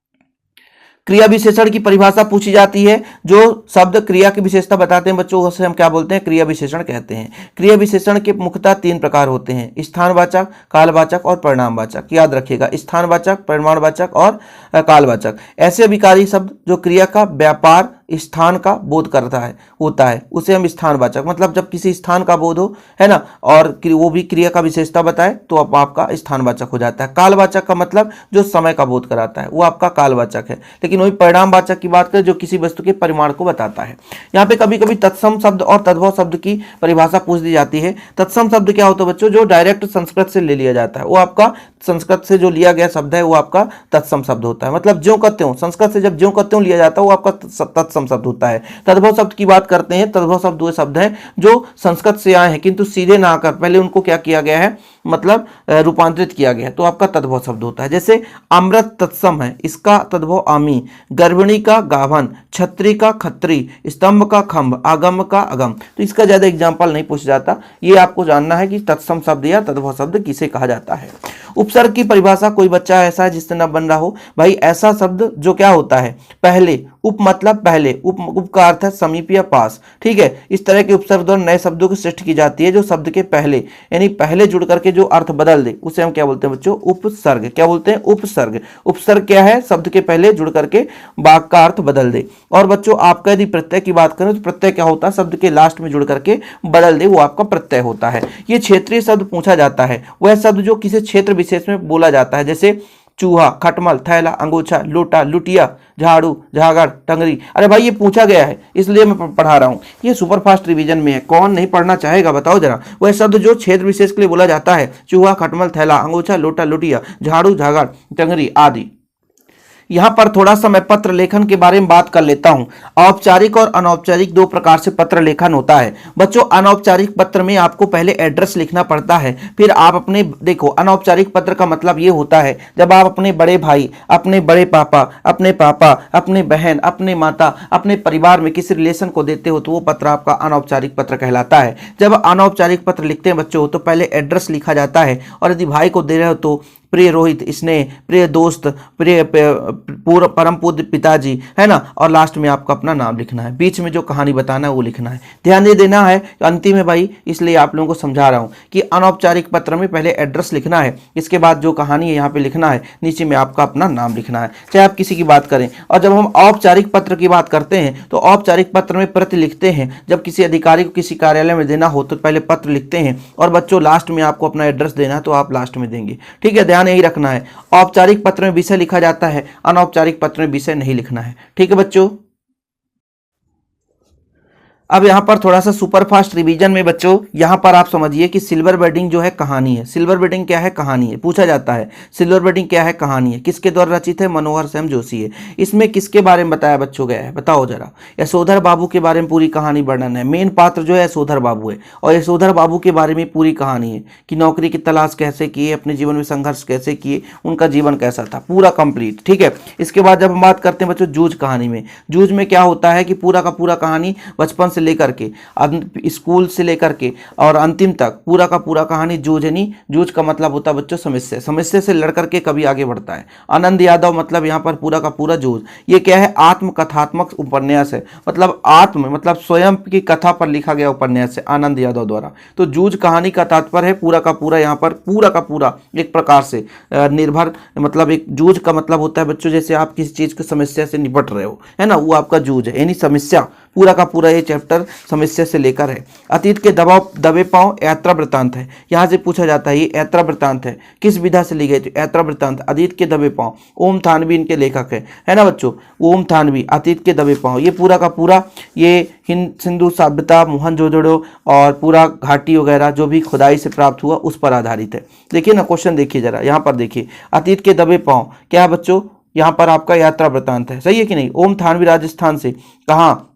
क्रिया विशेषण की परिभाषा पूछी जाती है, जो शब्द क्रिया की विशेषता बताते हैं बच्चों उसे हम क्या बोलते हैं, क्रिया विशेषण कहते हैं। क्रिया विशेषण के मुख्यतः 3 प्रकार होते हैं, स्थानवाचक, कालवाचक और परिणामवाचक। याद रखिएगा, स्थानवाचक, परिमाणवाचक और कालवाचक। ऐसे अभिकारी शब्द जो क्रिया का व्यापार स्थान का बोध करता है होता है उसे हम स्थानवाचक, मतलब जब किसी स्थान का बोध हो, है ना, और वो भी क्रिया का विशेषता बताए तो अब आपका स्थानवाचक हो जाता है। कालवाचक का मतलब जो समय का बोध कराता है वो आपका कालवाचक है। लेकिन वही परिणामवाचक की बात करें जो किसी वस्तु के परिमाण को बताता है। यहाँ पे कभी कभी तत्सम शब्द और तद्भव शब्द की परिभाषा पूछ दी जाती है। तत्सम शब्द क्या होता है बच्चों, जो डायरेक्ट संस्कृत से ले लिया जाता है, वो आपका संस्कृत से जो लिया गया शब्द है वो आपका तत्सम शब्द होता है। मतलब ज्यों कहते हो, संस्कृत से जब ज्यों कहते हो लिया जाता है वो आपका तत्सम शब्द होता है। तद्भव शब्द की बात करते हैं, तद्भव शब्द वो शब्द हैं जो संस्कृत से आए हैं किंतु सीधे ना आकर पहले उनको क्या किया गया है, मतलब रूपांतरित किया गया है, तो आपका तद्भव शब्द होता है। जैसे अमृत तत्सम है, इसका तद्भव आमी, गर्भिणी का गाभन, छत्री का खत्री, स्तंभ का खंभ, आगम का अगम। तो इसका ज्यादा एग्जाम्पल नहीं पूछा जाता, ये आपको जानना है कि तत्सम शब्द या तद्भव शब्द किसे कहा जाता है। उपसर्ग की परिभाषा, कोई बच्चा ऐसा है जिससे न बन रहा हो, भाई ऐसा शब्द जो क्या होता है, पहले, उप मतलब पहले, उप का अर्थ है समीप या पास, ठीक है। इस तरह के उपसर्ग द्वारा नए शब्दों की सृष्टि की जाती है जो शब्द के पहले यानी पहले जुड़ करके जो अर्थ बदल दे उसे हम क्या बोलते हैं बच्चों, उपसर्ग। क्या बोलते हैं, उपसर्ग। उपसर्ग क्या है, शब्द के पहले जुड़ करके वाक्य का अर्थ बदल दे। और बच्चों आपका यदि प्रत्यय की बात करें तो प्रत्यय क्या होता है, शब्द के लास्ट में जुड़ करके बदल दे, वो आपका प्रत्यय होता है। ये क्षेत्रीय शब्द पूछा जाता है, वह शब्द जो किसी क्षेत्र विशेष में बोला जाता है, जैसे चूहा, खटमल, थैला, अंगोछा, लोटा, लुटिया, झाड़ू, झागड़, टंगरी। अरे भाई ये पूछा गया है इसलिए मैं पढ़ा रहा हूं, ये सुपर फास्ट रिवीजन में है, कौन नहीं पढ़ना चाहेगा बताओ जरा। वह शब्द जो क्षेत्र विशेष के लिए बोला जाता है, चूहा, खटमल, थैला, अंगोछा, लोटा, लुटिया, झाड़ू, झागड़, टंगरी आदि। यहाँ पर थोड़ा सा मैं पत्र लेखन के बारे में बात कर लेता हूँ। औपचारिक और अनौपचारिक 2 प्रकार से पत्र लेखन होता है बच्चों। अनौपचारिक पत्र में आपको पहले एड्रेस लिखना पड़ता है, फिर आप अपने, देखो अनौपचारिक पत्र का मतलब ये होता है जब आप अपने बड़े भाई, अपने बड़े पापा, अपने बहन, अपने माता, अपने परिवार में किसी रिलेशन को देते हो तो वो पत्र आपका अनौपचारिक पत्र कहलाता है। जब अनौपचारिक पत्र लिखते हैं बच्चों तो पहले एड्रेस लिखा जाता है, और यदि भाई को दे रहे हो तो प्रिय रोहित, स्नेह, प्रिय दोस्त, प्रिय पूर्व परम पूज्य पिताजी, है ना, और लास्ट में आपका अपना नाम लिखना है, बीच में जो कहानी बताना है वो लिखना है। ध्यान दे देना है अंतिम है भाई, इसलिए आप लोगों को समझा रहा हूं कि अनौपचारिक पत्र में पहले एड्रेस लिखना है, इसके बाद जो कहानी है यहाँ पे लिखना है, नीचे में आपका अपना नाम लिखना है, चाहे आप किसी की बात करें। और जब हम औपचारिक पत्र की बात करते हैं तो औपचारिक पत्र में प्रति लिखते हैं, जब किसी अधिकारी को किसी कार्यालय में देना हो तो पहले पत्र लिखते हैं, और बच्चों लास्ट में आपको अपना एड्रेस देना है तो आप लास्ट में देंगे, ठीक है, ध्यान यही रखना है। औपचारिक पत्र में विषय लिखा जाता है, अनौपचारिक पत्र में विषय नहीं लिखना है, ठीक है बच्चों। अब यहाँ पर थोड़ा सा सुपर फास्ट रिवीजन में बच्चों, यहाँ पर आप समझिए कि सिल्वर वेडिंग जो है कहानी है। सिल्वर वेडिंग क्या है, कहानी है, पूछा जाता है सिल्वर वेडिंग क्या है, कहानी है, किसके द्वारा रचित है, मनोहर श्याम जोशी है। इसमें किसके बारे में बताया बच्चों गया है, बताओ जरा। यशोधर बाबू के बारे में पूरी कहानी वर्णन है, मेन पात्र जो है यशोधर बाबू है, और यशोधर बाबू के बारे में पूरी कहानी है कि नौकरी की तलाश कैसे किए, अपने जीवन में संघर्ष कैसे किए, उनका जीवन कैसा था, पूरा कंप्लीट, ठीक है। इसके बाद जब हम बात करते हैं बच्चों जूझ कहानी में, जूझ में क्या होता है कि पूरा का पूरा कहानी बचपन से लेकर के स्कूल से लेकर के और अंतिम तक पूरा का पूरा कहानी जूझ है। नहीं, जूझ का मतलब होता है बच्चों समस्या, समस्या से लड़ करके कभी आगे बढ़ता है। आनंद यादव मतलब यहाँ पर पूरा का पूरा जूझ, ये क्या है, आत्मकथात्मक उपन्यास है, मतलब आत्म मतलब स्वयं की कथा पर लिखा गया उपन्यास है आनंद यादव द्वारा। तो जूझ कहानी का तात्पर्य है पूरा का पूरा, यहाँ पर पूरा का पूरा एक प्रकार से निर्भर, मतलब एक जूझ का मतलब होता है बच्चों जैसे आप किसी चीज की समस्या से निपट रहे हो, है ना, वो आपका जूझ है, यानी समस्या, पूरा का पूरा ये चैप्टर समस्या से लेकर है। अतीत के दबे पांव यात्रा वृत्तांत है, यहाँ से पूछा जाता है ये यात्रा वृत्तांत है, किस विधा से ली गई थी, यात्रा वृत्तांत। अतीत के दबे पांव, ओम थानवी इनके लेखक है ना बच्चों, ओम थानवी, अतीत के दबे पांव, ये पूरा का पूरा ये सिंधु सभ्यता, मोहनजोदड़ो और पूरा घाटी वगैरह जो भी खुदाई से प्राप्त हुआ उस पर आधारित है। देखिए ना क्वेश्चन, देखिए जरा यहाँ पर देखिए, अतीत के दबे पांव क्या है बच्चों, यहाँ पर आपका यात्रा वृत्तांत है, सही है कि नहीं। ओम थानवी राजस्थान से, कहाँ,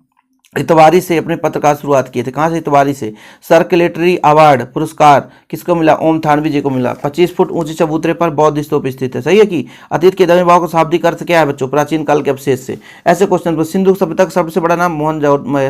इतवारी से अपने पत्र का शुरुआत किए थे। कहाँ से? इतवारी से। सर्कुलेटरी अवार्ड पुरस्कार किसको मिला? ओम थानवी जी को मिला। 25 फुट ऊंचे चबूतरे पर बौद्ध स्तूप स्थित है। सही है कि अतीत के दमे भाव का शाब्दिक अर्थ क्या है बच्चों? प्राचीन काल के अवशेष से। ऐसे क्वेश्चन पर सिंधु सभ्यता का सबसे बड़ा नाम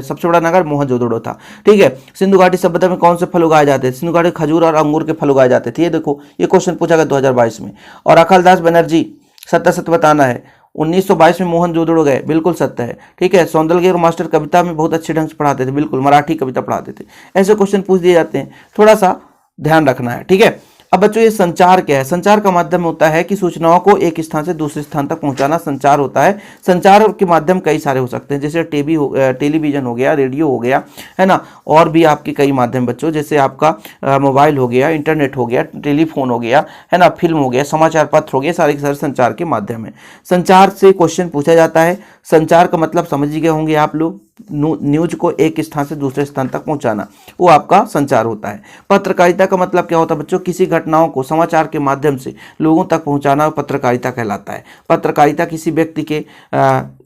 सबसे बड़ा नगर मोहनजोदड़ो था। ठीक है। सिंधु घाटी सभ्यता में कौन से फल उगाए जाते थे? सिंधु घाटी खजूर और अंगूर के फल उगाए जाते थे। ये देखो, ये क्वेश्चन पूछा गया 2022 में। और अखिलदास बनर्जी, सत्य सत्य बताना है, 1922 में मोहनजोदड़ो गए। बिल्कुल सत्य है। ठीक है। सौंदलगिर मास्टर कविता में बहुत अच्छे ढंग से पढ़ाते थे। बिल्कुल, मराठी कविता पढ़ाते थे। ऐसे क्वेश्चन पूछ दिए जाते हैं, थोड़ा सा ध्यान रखना है। ठीक है। अब बच्चों, ये संचार क्या है? संचार का माध्यम होता है कि सूचनाओं को एक स्थान से दूसरे स्थान तक पहुंचाना संचार होता है। संचार के माध्यम कई सारे हो सकते हैं, जैसे टेलीविजन हो गया, रेडियो हो गया, है ना, और भी आपके कई माध्यम बच्चों, जैसे आपका मोबाइल हो गया, इंटरनेट हो गया, टेलीफोन हो गया, है ना, फिल्म हो गया, समाचार पत्र हो गया, सारे के सारे संचार के माध्यम है। संचार से क्वेश्चन पूछा जाता है। संचार का मतलब समझ गए होंगे आप लोग, न्यूज को एक स्थान से दूसरे स्थान तक पहुंचाना, वो आपका संचार होता है। पत्रकारिता का मतलब क्या होता है बच्चों? किसी घटनाओं को समाचार के माध्यम से लोगों तक पहुंचाना पत्रकारिता कहलाता है। पत्रकारिता किसी व्यक्ति के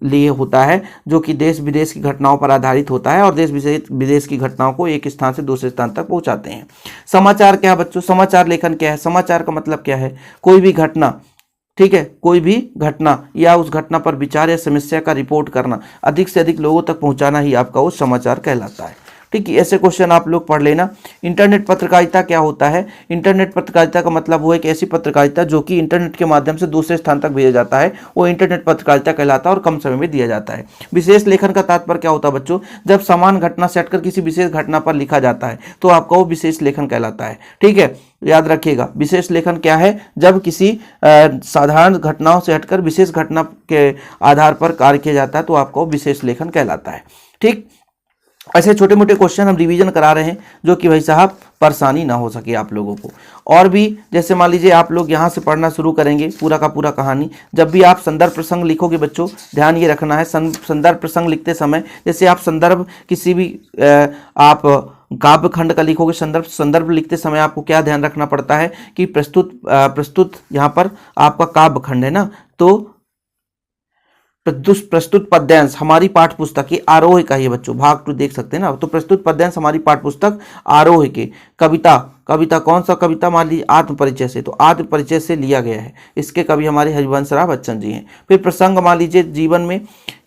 लिए होता है जो कि देश विदेश की घटनाओं पर आधारित होता है और देश विदेश की घटनाओं को एक स्थान से दूसरे स्थान तक पहुंचाते हैं। समाचार क्या है बच्चों? समाचार लेखन क्या है? समाचार का मतलब क्या है? कोई भी घटना, ठीक है, कोई भी घटना या उस घटना पर विचार या समस्या का रिपोर्ट करना, अधिक से अधिक लोगों तक पहुंचाना ही आपका वो समाचार कहलाता है। ठीक है। ऐसे क्वेश्चन आप लोग पढ़ लेना। इंटरनेट पत्रकारिता क्या होता है? इंटरनेट पत्रकारिता का मतलब वो एक ऐसी पत्रकारिता जो कि इंटरनेट के माध्यम से दूसरे स्थान तक भेजा जाता है, वो इंटरनेट पत्रकारिता कहलाता है और कम समय में दिया जाता है। विशेष लेखन का तात्पर्य क्या होता है बच्चों? जब समान घटना से हटकर किसी विशेष घटना पर लिखा जाता है तो आपका वो विशेष लेखन कहलाता है। ठीक है, याद रखिएगा। विशेष लेखन क्या है? जब किसी साधारण घटनाओं से हटकर विशेष घटना के आधार पर कार्य किया जाता है तो आपका वो विशेष लेखन कहलाता है। ठीक, ऐसे छोटे मोटे क्वेश्चन हम रिवीजन करा रहे हैं जो कि भाई साहब परेशानी ना हो सके आप लोगों को। और भी जैसे मान लीजिए आप लोग यहाँ से पढ़ना शुरू करेंगे पूरा का पूरा कहानी। जब भी आप संदर्भ प्रसंग लिखोगे बच्चों, ध्यान ये रखना है, संदर्भ प्रसंग लिखते समय जैसे आप संदर्भ किसी भी आप काव्य खंड का लिखोगे, संदर्भ लिखते समय आपको क्या ध्यान रखना पड़ता है कि प्रस्तुत यहाँ पर आपका काव्य खंड है ना, तो प्रस्तुत पद्यांश हमारी पाठ्य पुस्तक की आरोह का ही बच्चों, भाग 2 देख सकते हैं ना। तो प्रस्तुत पद्यांश हमारी पाठ्य पुस्तक आरोह के। कविता कौन सा कविता? मान लीजिए आत्मपरिचय से, तो आत्मपरिचय से लिया गया है। इसके कवि हमारे हरिवंशराय बच्चन जी हैं। फिर प्रसंग मान लीजिए जीवन में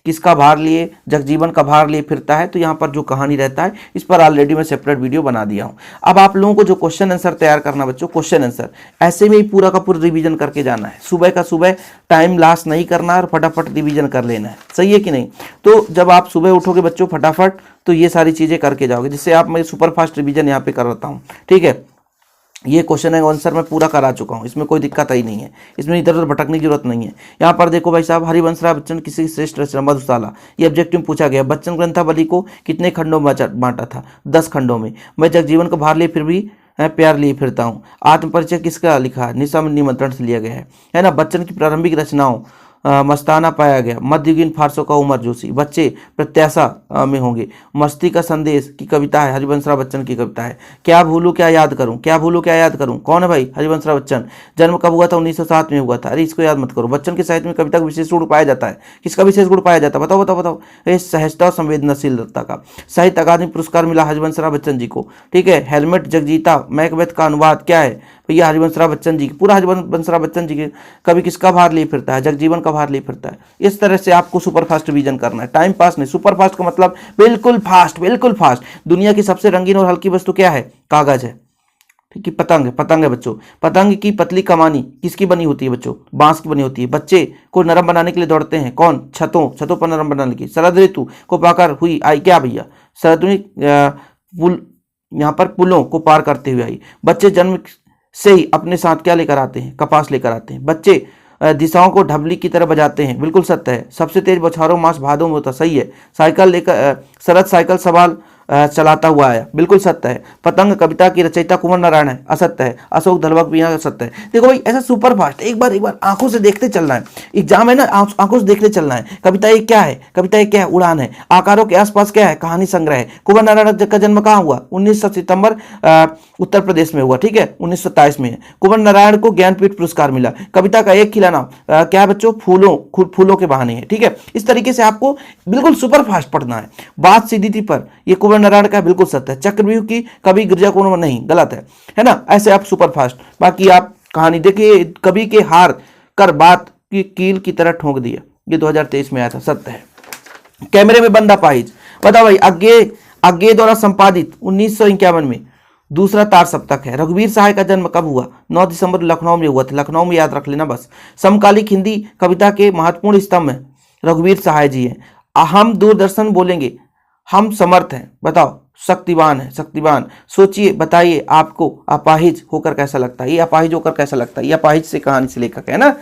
किसका भार लिए, जगजीवन का भार लिए फिरता है, तो यहाँ पर जो कहानी रहता है इस पर ऑलरेडी मैं सेपरेट वीडियो बना दिया हूँ। अब आप लोगों को जो क्वेश्चन आंसर तैयार करना बच्चों, क्वेश्चन आंसर ऐसे में ही पूरा का पूरा रिवीजन करके जाना है। सुबह का सुबह टाइम लॉस नहीं करना और फटाफट रिवीजन कर लेना है। सही है कि नहीं? तो जब आप सुबह उठोगे बच्चों फटाफट, तो ये सारी चीजें करके जाओगे, जिससे आप मैं सुपर फास्ट रिवीजन यहाँ पे करता हूँ। ठीक है, ये क्वेश्चन है आंसर मैं पूरा करा चुका हूँ, इसमें कोई दिक्कत ही नहीं है, इसमें इधर उधर भटकने की जरूरत नहीं है। यहाँ पर देखो भाई साहब, हरिवंशराय बच्चन किसी श्रेष्ठ रचना मधुशाला, ये ऑब्जेक्टिव पूछा गया। बच्चन ग्रंथावली को कितने खंडों में बांटा था? 10 खंडों में। मैं जगजीवन का भार लिए फिर भी प्यार लिए फिरता हूँ। आत्मपरिचय किसका लिखा है? निशम निमंत्रण से लिया गया है ना। बच्चन की प्रारंभिक रचनाओं मस्ताना पाया गया। मध्ययुगीन फारसों का उमर जोशी। बच्चे प्रत्याशा में होंगे। मस्ती का संदेश की कविता है, हरिवंशराय बच्चन की कविता है। क्या भूलूं क्या याद करूं, क्या भूलूं क्या याद करूं, कौन है भाई? हरिवंशराय बच्चन। जन्म कब हुआ था? 1907 में हुआ था। अरे इसको याद मत करो। बच्चन के साहित्य में कविता का विशेष गुण पाया जाता है। किसका विशेष गुण पाया जाता है? बताओ बताओ बताओ। सहजता और संवेदनशीलता का। साहित्य अकादमी पुरस्कार मिला हरिवंशराय बच्चन जी को। ठीक है। हेलमेट जगजीता मैकबेथ का अनुवाद क्या है भैया? हरिवंशराय बच्चन जी, पूरा हरिवंशराय बच्चन जी के। कभी किसका भार लिए फिरता है? जगजीवन का भार लिए फिरता है। इस तरह से आपको सुपर फास्ट रिवीजन करना है, टाइम पास नहीं। सुपर फास्ट का मतलब बिल्कुल फास्ट, बिल्कुल फास्ट। दुनिया की सबसे रंगीन और हल्की वस्तु क्या है? कागज है। ठीक है, पतंग है बच्चों। पतंग की पतली कमानी किसकी बनी होती है बच्चों? बांस की बनी होती है। बच्चे को नरम बनाने के लिए दौड़ते हैं, कौन? छतों पर नरम बनाने की। शरद ऋतु को पाकर हुई आई क्या भैया? शरद पुल, यहाँ पर पुलों को पार करते हुए आई। बच्चे जन्म से ही अपने साथ क्या लेकर आते हैं? कपास लेकर आते हैं। बच्चे दिशाओं को ढबली की तरह बजाते हैं, बिल्कुल सत्य है। सबसे तेज बौछारों मास भादों में होता, सही है। साइकिल लेकर शरद साइकिल सवाल चलाता हुआ आया, बिल्कुल सत्य है। पतंग कविता की रचयिता कुंवर नारायण है, असत्य है। अशोक धलवक भी यहाँ सत्य है। देखो भाई ऐसा सुपर फास्ट एक बार आंखों से देखते चलना है, एग्जाम है ना, आंखों से देखते चलना है। कविता एक क्या है, कविता एक क्या है, उड़ान है। आकारों के आसपास क्या है, कहानी संग्रह है। कुंवर नारायण का जन्म कहाँ हुआ, 19 सितंबर उत्तर प्रदेश में हुआ, ठीक है, 1927 में है। कुंवर नारायण को ज्ञानपीठ पुरस्कार मिला। कविता का एक खिला नाम क्या है बच्चों, फूलों के बहाने है, ठीक है। इस तरीके से आपको बिल्कुल सुपर फास्ट पढ़ना है। बात सीधी थी पर ये कुंवर नारायण का बिल्कुल सत्य है। चक्रव्यूह की कवि गिरजा कुंवर नहीं, गलत है ना। ऐसे आप सुपर फास्ट। बाकी आप कहानी देखिए, कवि के हार कर बात की कील की तरह ठोक दिया, ये 2023 में आया था, सत्य है। कैमरे में बंद अपाहिज, बताओ भाई। अज्ञे द्वारा संपादित 1951 में दूसरा तार सप्तक है। रघुवीर सहाय का जन्म कब हुआ, 9 दिसंबर लखनऊ में हुआ था। लखनऊ में याद रख लेना बस। समकालिक हिंदी कविता के महत्वपूर्ण स्तंभ है रघुवीर सहाय जी हैं। हम दूरदर्शन बोलेंगे, हम समर्थ हैं, बताओ। शक्तिवान है, शक्तिवान। सोचिए, बताइए आपको अपाहिज होकर कैसा लगता है, ये अपाहिज होकर कैसा लगता है, ये अपाहिज से कहानी से लेखक है ना।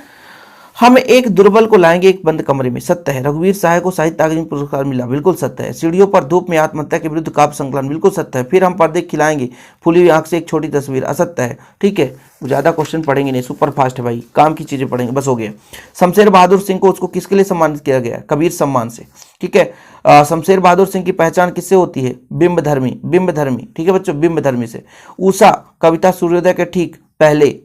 हम एक दुर्बल को लाएंगे एक बंद कमरे में, सत्य है। रघुवीर सहाय को साहित्य अकादमी पुरस्कार मिला, बिल्कुल सत्य है। सीढ़ियों पर धूप में आत्महत्या के विरुद्ध काव्य संकलन, बिल्कुल सत्य है। फिर हम पर्दे खिलाएंगे फूली हुई आंख से एक छोटी तस्वीर, असत्य है, ठीक है। ज्यादा क्वेश्चन पढ़ेंगे नहीं, सुपर फास्ट है भाई, काम की चीजें पढ़ेंगे, बस हो गया। शमशेर बहादुर सिंह को उसको किसके लिए सम्मानित किया गया, कबीर सम्मान से, ठीक है। शमशेर बहादुर सिंह की पहचान किससे होती है, बिंबधर्मी, ठीक है बच्चों, बिंबधर्मी से। ऊषा कविता सूर्योदय के ठीक पहले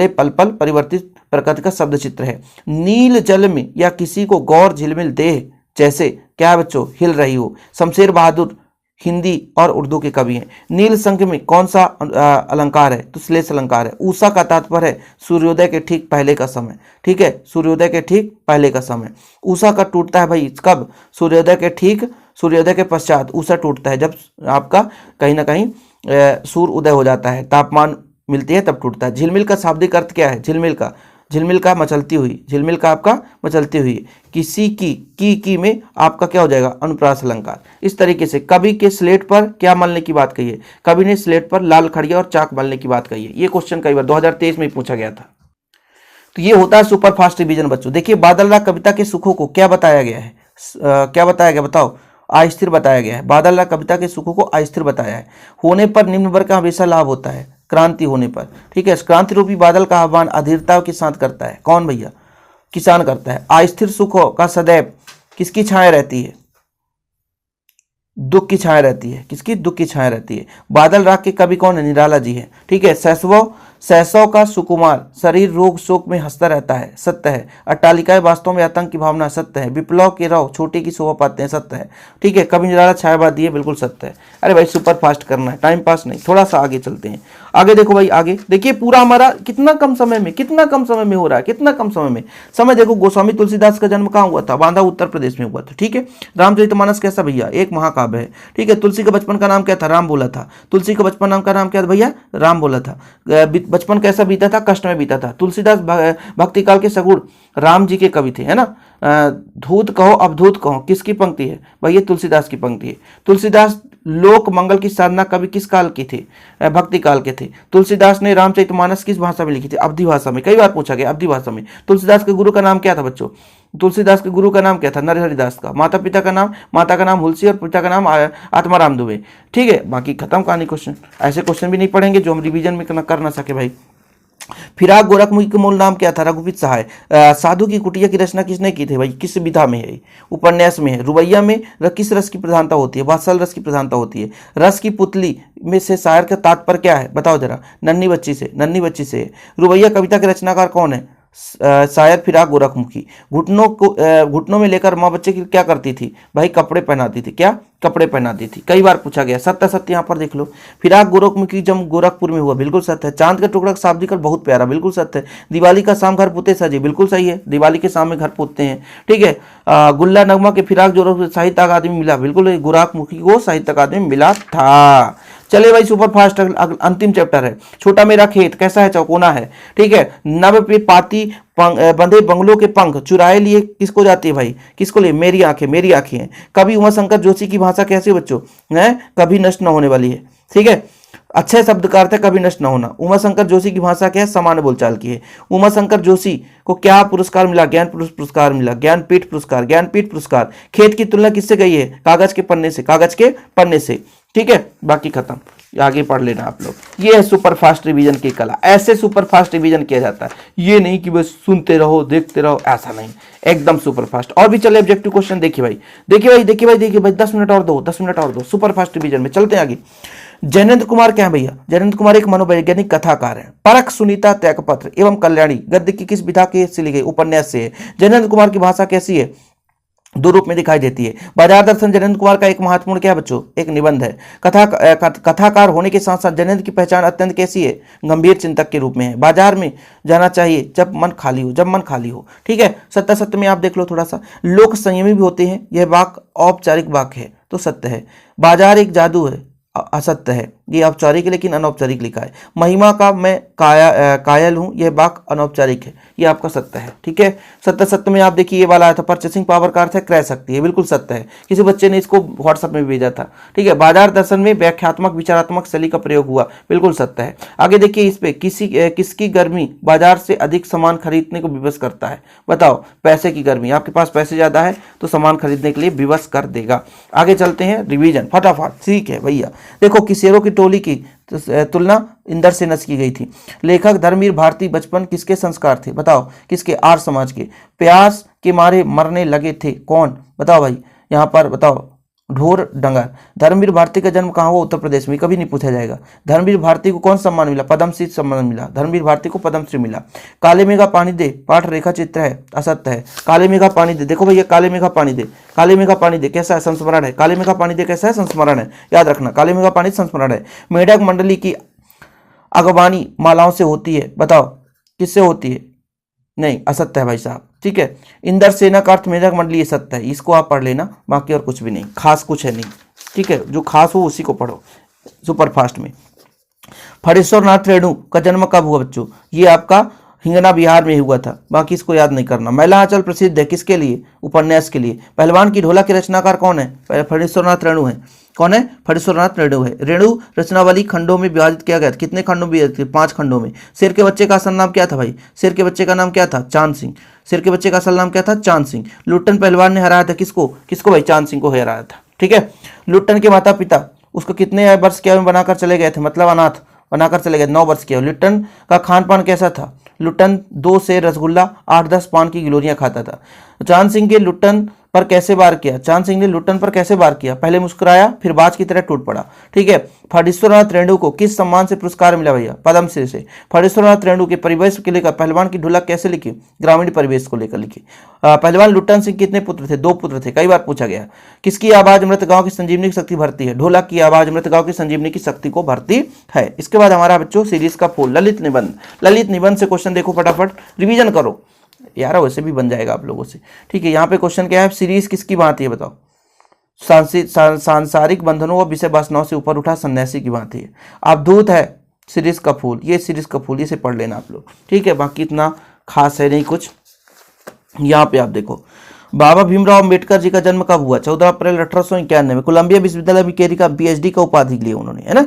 पल पल परिवर्तित प्रकृति का शब्द चित्र है। नील जल में या किसी को गौर झिलमिल देह जैसे क्या है बच्चों, हिल रही हो। शमशेर बहादुर हिंदी और उर्दू के कवि हैं। नील संख में कौन सा अलंकार है, तो श्लेष अलंकार है। ऊषा का तात्पर्य है सूर्योदय के ठीक पहले का समय, ठीक है, सूर्योदय के ठीक पहले का समय। ऊषा का टूटता है भाई कब, सूर्योदय के पश्चात ऊषा टूटता है, जब आपका कहीं ना कहीं सूर्य उदय हो जाता है, तापमान मिलती है तब टूटता है। झिलमिल का शाब्दिक अर्थ क्या है, झिलमिल का मचलती हुई, झिलमिल का आपका मचलती हुई। किसी की में आपका क्या हो जाएगा, अनुप्रास अलंकार। इस तरीके से कवि के स्लेट पर क्या मलने की बात कही है, कवि ने स्लेट पर लाल खड़िया और चाक मलने की बात कही है। ये क्वेश्चन कई बार 2023 में पूछा गया था। तो ये होता है सुपर फास्ट रिवीजन बच्चों। देखिए बादल राग कविता के सुखों को क्या बताया गया है, क्या बताया गया बताओ, अस्थिर बताया गया है। बादल राग कविता के सुखों को अस्थिर बताया है। होने पर निम्न वर्ग का हमेशा लाभ होता है, क्रांति होने पर, ठीक है। क्रांति रूपी बादल का आह्वान अधीरता के साथ करता है, कौन भैया, किसान करता है। अस्थिर सुखों का सदैव किसकी छाया रहती है, दुख की छाया रहती है, किसकी, दुख की छाया रहती है। बादल राग के कवि कौन है, निराला जी है, ठीक है। शैशव का सुकुमार शरीर रोग शोक में हंसता रहता है, सत्य है। अट्टालिकाएं वास्तव में आतंक की भावना, सत्य है। विप्लव के रव छोटे की शोभा पाते हैं, सत्य है, ठीक है। कवि निराला छायावादी है, बिल्कुल सत्य है। अरे भाई सुपर फास्ट करना है, टाइम पास नहीं, थोड़ा सा आगे चलते हैं। आगे देखो भाई, आगे देखिए पूरा हमारा कितना कम समय में हो रहा है, कितना कम समय में। समय देखो, गोस्वामी तुलसीदास का जन्म कहाँ हुआ था, बांदा उत्तर प्रदेश में हुआ था, ठीक है। रामचरितमानस कैसा भैया, एक महाकाव्य है, ठीक है। तुलसी का बचपन का नाम क्या था, राम बोला था। तुलसी का बचपन नाम का नाम क्या था भैया, राम बोला था। बचपन कैसा बीता था, कष्ट में बीता था। तुलसीदास भक्ति काल के सगुण राम जी के कवि थे, है ना। धूत कहो अवधूत कहो, किसकी पंक्ति है भैया, तुलसीदास की पंक्ति है। तुलसीदास लोक मंगल की साधना कवि किस काल के थे, भक्ति काल के थे। तुलसीदास ने रामचरितमानस किस भाषा में लिखी थी, अवधी भाषा में, कई बार पूछा गया, अवधी भाषा में। तुलसीदास के गुरु का नाम क्या था बच्चों, तुलसीदास के गुरु का नाम क्या था, नरहरिदास का। माता का नाम हुलसी और पिता का नाम आत्माराम दुबे, ठीक है। बाकी खत्म कहानी क्वेश्चन। ऐसे क्वेश्चन भी नहीं पढ़ेंगे जो हम रिवीजन में कर ना सके भाई। फिराक गोरखमुखी के मूल नाम क्या था, रघुवीर सहाय। साधु की कुटिया की रचना किसने की थी भाई, किस विधा में है, उपन्यास में है। रुबैया में किस रस की प्रधानता होती है, वात्सल रस की प्रधानता होती है। रस की पुतली में से शायर का तात्पर्य क्या है, बताओ जरा, नन्ही बच्ची से। रुबैया कविता के रचनाकार कौन है, शायर फिराक गोरखमुखी। घुटनों में लेकर माँ बच्चे की क्या करती थी भाई, कपड़े पहनाती थी, क्या कपड़े पहनाती थी, कई बार पूछा गया। सत्य यहाँ पर देख लो। फिराक गोरखमुखी जब गोरखपुर में हुआ, बिल्कुल सत्य है। चांद का टुकड़ा शाब्दिक अर्थ बहुत प्यारा, बिल्कुल सत्य है। दिवाली का शाम घर पुते सजे, बिल्कुल सही है, दिवाली के शाम में घर पुतते हैं, ठीक है। गुल्ला नगमा के फिराक जो साहित्य अकादमी मिला, बिल्कुल गोरखमुखी को साहित्य अकादमी मिला था। चले भाई सुपर फास्ट, अंतिम चैप्टर है। छोटा मेरा खेत कैसा है, चौकोना है, ठीक है। नव पे पाती बंधे बंगलों के पंख चुराए लिए किसको जाती है भाई, किसको लिए, मेरी आंखें हैं। कवि उमाशंकर जोशी की भाषा कैसी बच्चों है, कभी नष्ट न होने वाली है, ठीक है। अच्छे शब्द का अर्थ है कभी नष्ट न होना। उमा शंकर जोशी की भाषा क्या है, सामान्य बोलचाल की है। उमा शंकर जोशी को क्या पुरस्कार मिला, ज्ञान पुरस्कार मिला, ज्ञानपीठ पुरस्कार। ज्ञानपीठ पुरस्कार। खेत की तुलना किससे गई है, कागज के पन्ने से, कागज के पन्ने से। ठीक है, बाकी खत्म, आगे पढ़ लेना आप लोग। ये है सुपर फास्ट रिवीजन की कला, ऐसे सुपर फास्ट रिवीजन किया जाता है। ये नहीं कि बस सुनते रहो देखते रहो, ऐसा नहीं, एकदम सुपर फास्ट। और भी चले ऑब्जेक्टिव क्वेश्चन, देखिए भाई, देखिए भाई, देखिए भाई, देखिए भाई, 10 मिनट और दो, 10 मिनट और दो, सुपर फास्ट रिवीजन में चलते हैं आगे। जैनेन्द्र कुमार क्या है भैया, जैनेन्द्र कुमार एक मनोवैज्ञानिक कथाकार है। परख, सुनीता, त्यागपत्र एवं कल्याणी गद्य की किस विधा के से ली गई, उपन्यास से है। जैनेन्द्र कुमार की भाषा कैसी है, दो रूप में दिखाई देती है। बाजार दर्शन जैनेन्द्र कुमार का एक महत्वपूर्ण क्या है बच्चों, एक निबंध है। कथाकार होने के साथ साथ जैनेन्द्र की पहचान अत्यंत कैसी है, गंभीर चिंतक के रूप में है। बाजार में जाना चाहिए जब मन खाली हो, जब मन खाली हो। ठीक है, सत्य सत्य में आप देख लो थोड़ा सा। लोग संयमी भी होते हैं, यह वाक्य औपचारिक वाक्य है तो सत्य है। बाजार एक जादू है, असत्य है, ये औपचारिक लेकिन अनौपचारिक लिखा है। महिमा का मैं कायल हूं, यह वाक्य अनौपचारिक है, ये आपका सत्य है। ठीक है, सत्य सत्य में आप देखिए ये वाला आया था, परचेसिंग पावर का अर्थ है क्रय शक्ति, है बिल्कुल सत्य है। किसी बच्चे ने इसको व्हाट्सएप में भेजा था। ठीक है, बाजार दर्शन में व्याख्यात्मक विचारात्मक शैली का प्रयोग हुआ, बिल्कुल सत्य है। आगे देखिए इस पे, किसकी गर्मी बाजार से अधिक सामान खरीदने को विवश करता है, बताओ। पैसे की गर्मी, आपके पास पैसे ज्यादा है तो सामान खरीदने के लिए विवश कर देगा। आगे चलते हैं, रिवीजन फटाफट। ठीक है भैया, देखो किशोरों की टोली की तुलना इंद्रसेन से की गई थी। लेखक धर्मवीर भारती बचपन किसके संस्कार थे, बताओ, किसके, आर्य समाज के। प्यास के मारे मरने लगे थे, कौन, बताओ भाई, यहाँ पर बताओ, ढोर डंगर। धर्मवीर भारती का जन्म कहाँ हुआ, उत्तर प्रदेश में, कभी नहीं पूछा जाएगा। धर्मवीर भारती को कौन सम्मान मिला, पद्मश्री सम्मान मिला, धर्मवीर भारती को पद्मश्री मिला। काले मेघा पानी दे पाठ रेखा चित्र है, असत्य है। काले मेघा पानी दे, देखो भैया, काले मेघा पानी दे, काले मेघा पानी दे कैसा है, संस्मरण है। काले मेघा पानी दे कैसा है, संस्मरण है, याद रखना, काले मेघा पानी संस्मरण है। मेढक मंडली की अगवानी मालाओं से होती है, बताओ किससे होती है, नहीं, असत्य है भाई साहब। ठीक है, इंदर सेना का अर्थ मेढक मंडली, ये सत्य है, इसको आप पढ़ लेना, बाकी और कुछ भी नहीं, खास कुछ है नहीं। ठीक है, जो खास हो उसी को पढ़ो सुपर फास्ट में। फणेश्वर नाथ रेणु का जन्म कब हुआ बच्चों, ये आपका हिंगना बिहार में हुआ था, बाकी इसको याद नहीं करना। मैला आंचल प्रसिद्ध है किसके लिए, उपन्यास के लिए। पहलवान की ढोला के रचनाकार कौन है, फणेश्वर नाथ रेणु है। कौन है, फणेश्वर नाथ रेणु है। रेणु रचनावली खंडों में विभाजित किया गया था, कितने खंडों में विभाजित, 5 खंडों में। शेर के बच्चे का असल नाम क्या था भाई, शेर के बच्चे का नाम क्या था, चांद सिंह। शेर के बच्चे का असल नाम क्या था, चांद सिंह। लुट्टन पहलवान ने हराया था किसको, किसको भाई, चांद सिंह को हराया था। ठीक है, लुट्टन के माता पिता उसको कितने वर्ष के बनाकर चले गए थे, मतलब अनाथ बनाकर चले गए, 9 वर्ष के। लुट्टन का खान पान कैसा था, लुट्टन 2 सेर रसगुल्ला 8-10 पान की गिलोरियां खाता था। चांद सिंह के लुट्टन पर कैसे वार किया, चांद सिंह ने लुट्टन पर कैसे वार किया, पहले मुस्कुराया फिर बाज की तरह टूट पड़ा। ठीक है, फणेश्वरनाथ रेणु को किस सम्मान से पुरस्कार मिला भैया, पद्मश्री से। फणेश्वरनाथ रेणु के परिवेश के लेकर पहलवान की ढोलक कैसे लिखी, ग्रामीण परिवेश को लेकर लिखी। पहलवान लुट्टन सिंह कितने पुत्र थे, 2 पुत्र थे, कई बार पूछा गया। किसकी आवाज मृत गांव की संजीवनी की शक्ति भरती है, ढोलक की आवाज मृत गांव की संजीवनी की शक्ति को भरती है। इसके बाद हमारा बच्चों सीरीज का फूल, ललित निबंध। ललित निबंध से क्वेश्चन देखो फटाफट, रिवीजन करो यार, वैसे भी बन जाएगा आप लोगों से। ठीक है, यहाँ पे क्वेश्चन क्या है, सीरीज किसकी भांति है बताओ। सांसारिक बंधनों व विषय वासनाओं से ऊपर उठा सन्यासी की भांति है। अवधूत है सीरीज का फूल, ये सीरीज का फूल, इसे पढ़ लेना आप लोग। ठीक है, बाकी इतना खास है नहीं कुछ। यहाँ पे आप देखो, बाबा भीमराव अम्बेडकर जी का जन्म कब हुआ, 14 अप्रैल 1891 में। कोलंबिया विश्वविद्यालय में का PhD का उपाधि लिए उन्होंने, है ना।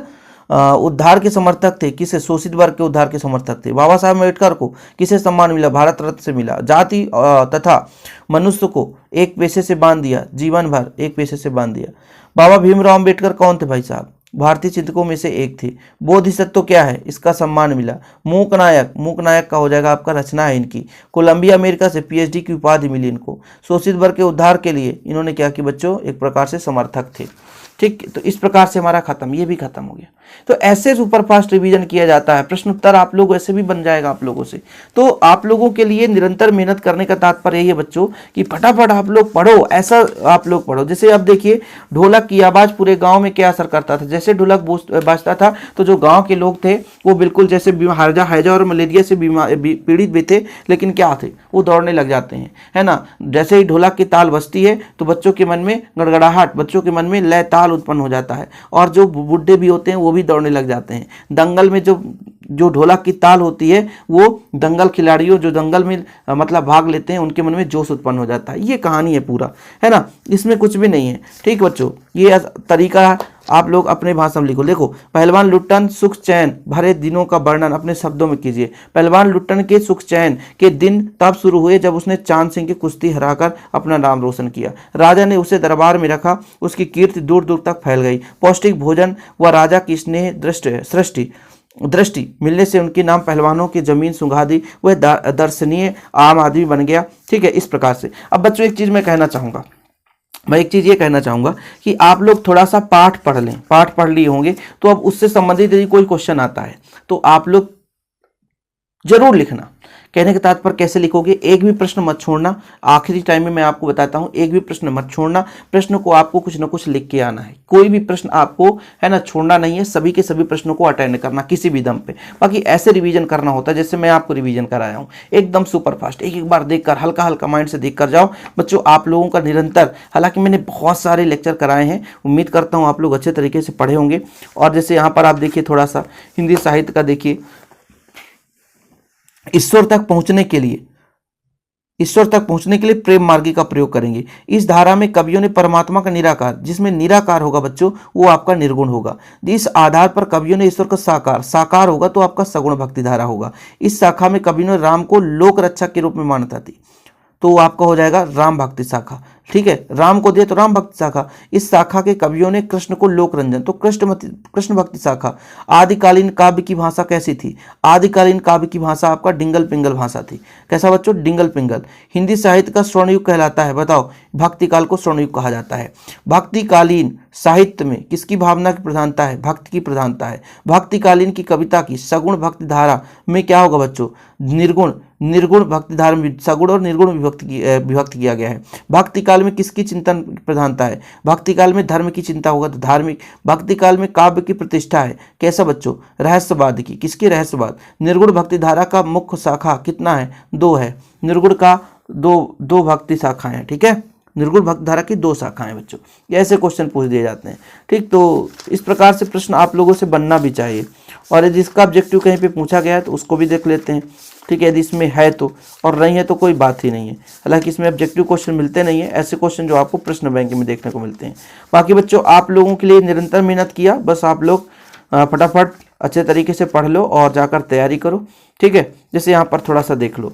उद्धार के समर्थक थे, किसे, शोषित वर्ग के उद्धार के समर्थक थे। बाबा साहब अम्बेडकर को किसे सम्मान मिला, भारत रत्न से मिला। जाति तथा मनुष्य को एक पेशे से बांध दिया, जीवन भर एक पेशे से बांध दिया। बाबा भीमराव अम्बेडकर कौन थे भाई साहब, भारतीय चिंतकों में से एक थे। बोधिसत्व क्या है, इसका सम्मान मिला। मूक नायक, मूक नायक का हो जाएगा आपका, रचना है इनकी। कोलंबिया अमेरिका से PhD की उपाधि मिली इनको। शोषित वर्ग के उद्धार के लिए इन्होंने क्या किया बच्चों, एक प्रकार से समर्थक थे। ठीक, तो इस प्रकार से हमारा खत्म, ये भी खत्म हो गया। तो ऐसे सुपर फास्ट रिवीजन किया जाता है, प्रश्न उत्तर आप लोग ऐसे भी बन जाएगा आप लोगों से। तो आप लोगों के लिए निरंतर मेहनत करने का तात्पर्य यही है बच्चों कि फटाफट आप लोग पढ़ो, ऐसा आप लोग पढ़ो। जैसे अब देखिए, ढोलक की आवाज पूरे गांव में क्या असर करता था, जैसे ढोलक बाजता था तो जो गांव के लोग थे वो बिल्कुल जैसे हैजा और मलेरिया से पीड़ित भी थे, लेकिन क्या थे, वो दौड़ने लग जाते हैं, है ना। जैसे ही ढोलक की ताल बजती है तो बच्चों के मन में गड़गड़ाहट, बच्चों के मन में लय ताल उत्पन्न हो जाता है, और जो बूढ़े भी होते हैं वो भी दौड़ने लग जाते हैं। दंगल में जो जो ढोलक की ताल होती है वो दंगल खिलाड़ियों जो दंगल में मतलब भाग लेते हैं उनके मन में जोश उत्पन्न हो जाता है। ये कहानी है पूरा, है ना, इसमें कुछ भी नहीं है। ठीक बच्चों, ये तरीका आप लोग अपने भाषा में लिखो। देखो, पहलवान लुट्टन सुख चैन भरे दिनों का वर्णन अपने शब्दों में कीजिए। पहलवान लुट्टन के सुख चैन के दिन तब शुरू हुए जब उसने चांद सिंह की कुश्ती हराकर अपना नाम रोशन किया। राजा ने उसे दरबार में रखा, उसकी कीर्ति दूर दूर तक फैल गई। पौष्टिक भोजन व राजा की स्नेह दृष्टि मिलने से उनके नाम पहलवानों की जमीन सुंघा दी, वह दर्शनीय आम आदमी बन गया। ठीक है, इस प्रकार से। अब बच्चों एक चीज मैं एक चीज ये कहना चाहूंगा कि आप लोग थोड़ा सा पाठ पढ़ लें। पाठ पढ़ लिए होंगे तो अब उससे संबंधित यदि कोई क्वेश्चन आता है तो आप लोग जरूर लिखना। कहने के तात्पर्य कैसे लिखोगे, एक भी प्रश्न मत छोड़ना। आखिरी टाइम में मैं आपको बताता हूं, एक भी प्रश्न मत छोड़ना। प्रश्न को आपको कुछ ना कुछ लिख के आना है। कोई भी प्रश्न आपको, है ना, छोड़ना नहीं है। सभी के सभी प्रश्नों को अटेंड करना किसी भी दम पे। बाकी ऐसे रिवीजन करना होता है जैसे मैं आपको रिवीजन कराया हूं, एकदम सुपर फास्ट, एक बार देखकर हल्का हल्का माइंड से देख कर जाओ बच्चों। आप लोगों का निरंतर, हालांकि मैंने बहुत सारे लेक्चर कराए हैं, उम्मीद करता हूँ आप लोग अच्छे तरीके से पढ़े होंगे। और जैसे यहाँ पर आप देखिए, थोड़ा सा हिंदी साहित्य का देखिए। ईश्वर तक पहुंचने के लिए प्रेम मार्गी का प्रयोग करेंगे। इस धारा में कवियों ने परमात्मा का निराकार, जिसमें निराकार होगा बच्चों वो आपका निर्गुण होगा। इस आधार पर कवियों ने ईश्वर का साकार होगा तो आपका सगुण भक्ति धारा होगा। इस शाखा में कवियों ने राम को लोक रक्षक के रूप में मान्यता दी तो आपका हो जाएगा राम भक्ति शाखा। ठीक है, राम को दिया तो राम भक्ति शाखा। इस शाखा के कवियों ने कृष्ण को लोक रंजन तो कृष्ण भक्ति शाखा। आदिकालीन काव्य की भाषा कैसी थी? आदिकालीन काव्य की भाषा आपका डिंगल पिंगल भाषा थी। कैसा बच्चों? डिंगल पिंगल। हिंदी साहित्य का स्वर्णयुग कहलाता है। बताओ, भक्ति काल को स्वर्णयुग कहा जाता है। भक्तिकालीन साहित्य में किसकी भावना की प्रधानता है? भक्ति की प्रधानता है। भक्तिकालीन की कविता की सगुण भक्ति धारा में क्या होगा बच्चों? निर्गुण भक्ति धारा में सगुण और निर्गुण विभक्त किया गया है। भक्ति काल में किसकी चिंतन प्रधानता है? भक्ति काल में धर्म की चिंता होगा तो धार्मिक। भक्ति काल में काव्य की प्रतिष्ठा है। कैसा बच्चों? रहस्यवाद की। किसकी? रहस्यवाद। निर्गुण भक्ति धारा का मुख्य शाखा कितना है? 2 है। निर्गुण का दो भक्ति शाखाएं हैं। ठीक है, निर्गुण भक्ति धारा की 2 शाखाएं बच्चों। ऐसे क्वेश्चन पूछ दिए जाते हैं। ठीक, तो इस प्रकार से प्रश्न आप लोगों से बनना भी चाहिए। और यदि इसका ऑब्जेक्टिव कहीं पे पूछा गया है तो उसको भी देख लेते हैं। ठीक है, यदि इसमें है तो, और नहीं है तो कोई बात ही नहीं है। हालांकि इसमें ऑब्जेक्टिव क्वेश्चन मिलते नहीं है, ऐसे क्वेश्चन जो आपको प्रश्न बैंक में देखने को मिलते हैं। बाकी बच्चों आप लोगों के लिए निरंतर मेहनत किया, बस आप लोग फटाफट अच्छे तरीके से पढ़ लो और जाकर तैयारी करो। ठीक है, जैसे यहाँ पर थोड़ा सा देख लो,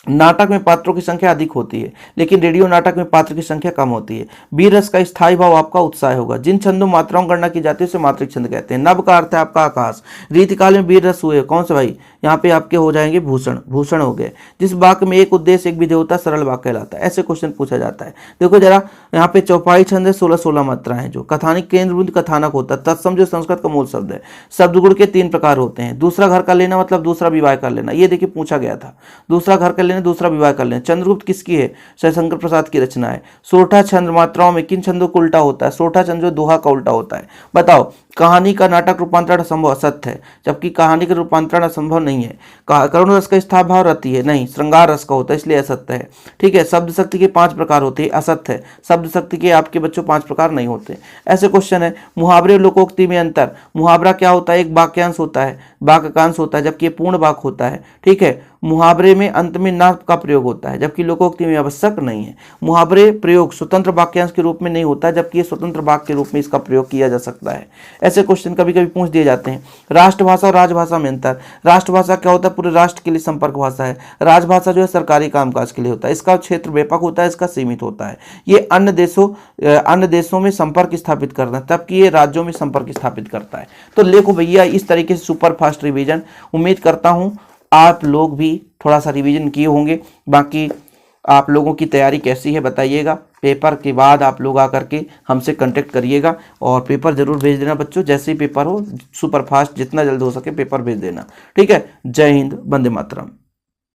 नाटक में पात्रों की संख्या अधिक होती है लेकिन रेडियो नाटक में पात्र की संख्या कम होती है। वीर रस का स्थायी भाव आपका उत्साह होगा। जिन छंदों मात्राओं की गणना की जाती है उसे मात्रिक छंद कहते हैं। नभ का अर्थ है आपका आकाश। रीतिकाल में वीर रस हुए, कौन से भाई? यहाँ पे आपके हो जाएंगे भूषण हो गए। जिस वाक्य में एक उद्देश्य एक विधेय होता है सरल वाक्य कहलाता है। ऐसे क्वेश्चन पूछा जाता है। देखो जरा, यहाँ पे चौपाई छंद है, 16 मात्राएं हैं। जो कथानिक केंद्रबिंदु कथानक होता है। तत्सम जो संस्कृत का मूल शब्द है। शब्द गुण के 3 प्रकार होते हैं। दूसरा घर कर लेना मतलब दूसरा विवाह कर लेना, ये देखिए पूछा गया था। दूसरा घर कर लेना, दूसरा विवाह कर लेना। चंद्रगुप्त किसकी है? शंकर प्रसाद की रचना है। सोठा छंद मात्राओं में किन छंदों को उल्टा होता है? सोठा छंद जो दोहा का उल्टा होता है। बताओ, कहानी का नाटक रूपांतरण असंभव, असत्य है, जबकि कहानी का रूपांतरण असंभव नहीं है। करुण रस का स्थायी भाव रहती है, नहीं, श्रृंगार रस का होता है, इसलिए असत्य है। ठीक है, शब्द शक्ति के 5 प्रकार होते हैं, असत्य है। शब्द शक्ति के आपके बच्चों 5 प्रकार नहीं होते। ऐसे क्वेश्चन है। मुहावरे और लोकोक्ति में अंतर। मुहावरा क्या होता है? एक वाक्यांश होता है, वाक्यांश होता है, जबकि ये पूर्ण वाक्य होता है। ठीक है, मुहावरे में अंत में न का प्रयोग होता है जबकि लोकोक्ति में आवश्यक नहीं है। मुहावरे प्रयोग स्वतंत्र वाक्यांश के रूप में नहीं होता जबकि ये स्वतंत्र वाक्य के रूप में इसका प्रयोग किया जा सकता है। ऐसे क्वेश्चन कभी कभी पूछ दिए जाते हैं। राष्ट्रभाषा और राजभाषा में अंतर। राष्ट्रभाषा क्या होता है? पूरे राष्ट्र के लिए संपर्क भाषा है। राजभाषा जो है सरकारी कामकाज के लिए होता है। इसका क्षेत्र व्यापक होता है, इसका सीमित होता है। ये अन्य देशों में संपर्क स्थापित करता है, तबकि ये राज्यों में संपर्क स्थापित करता है। तो देखो भैया, इस तरीके से सुपर फास्ट रिवीजन, उम्मीद करता हूं आप लोग भी थोड़ा सा रिवीजन किए होंगे। बाकी आप लोगों की तैयारी कैसी है बताइएगा। पेपर के बाद आप लोग आकर के हमसे कांटेक्ट करिएगा और पेपर जरूर भेज देना बच्चों। जैसे ही पेपर हो, सुपर फास्ट जितना जल्द हो सके पेपर भेज देना। ठीक है, जय हिंद, वंदे मातरम।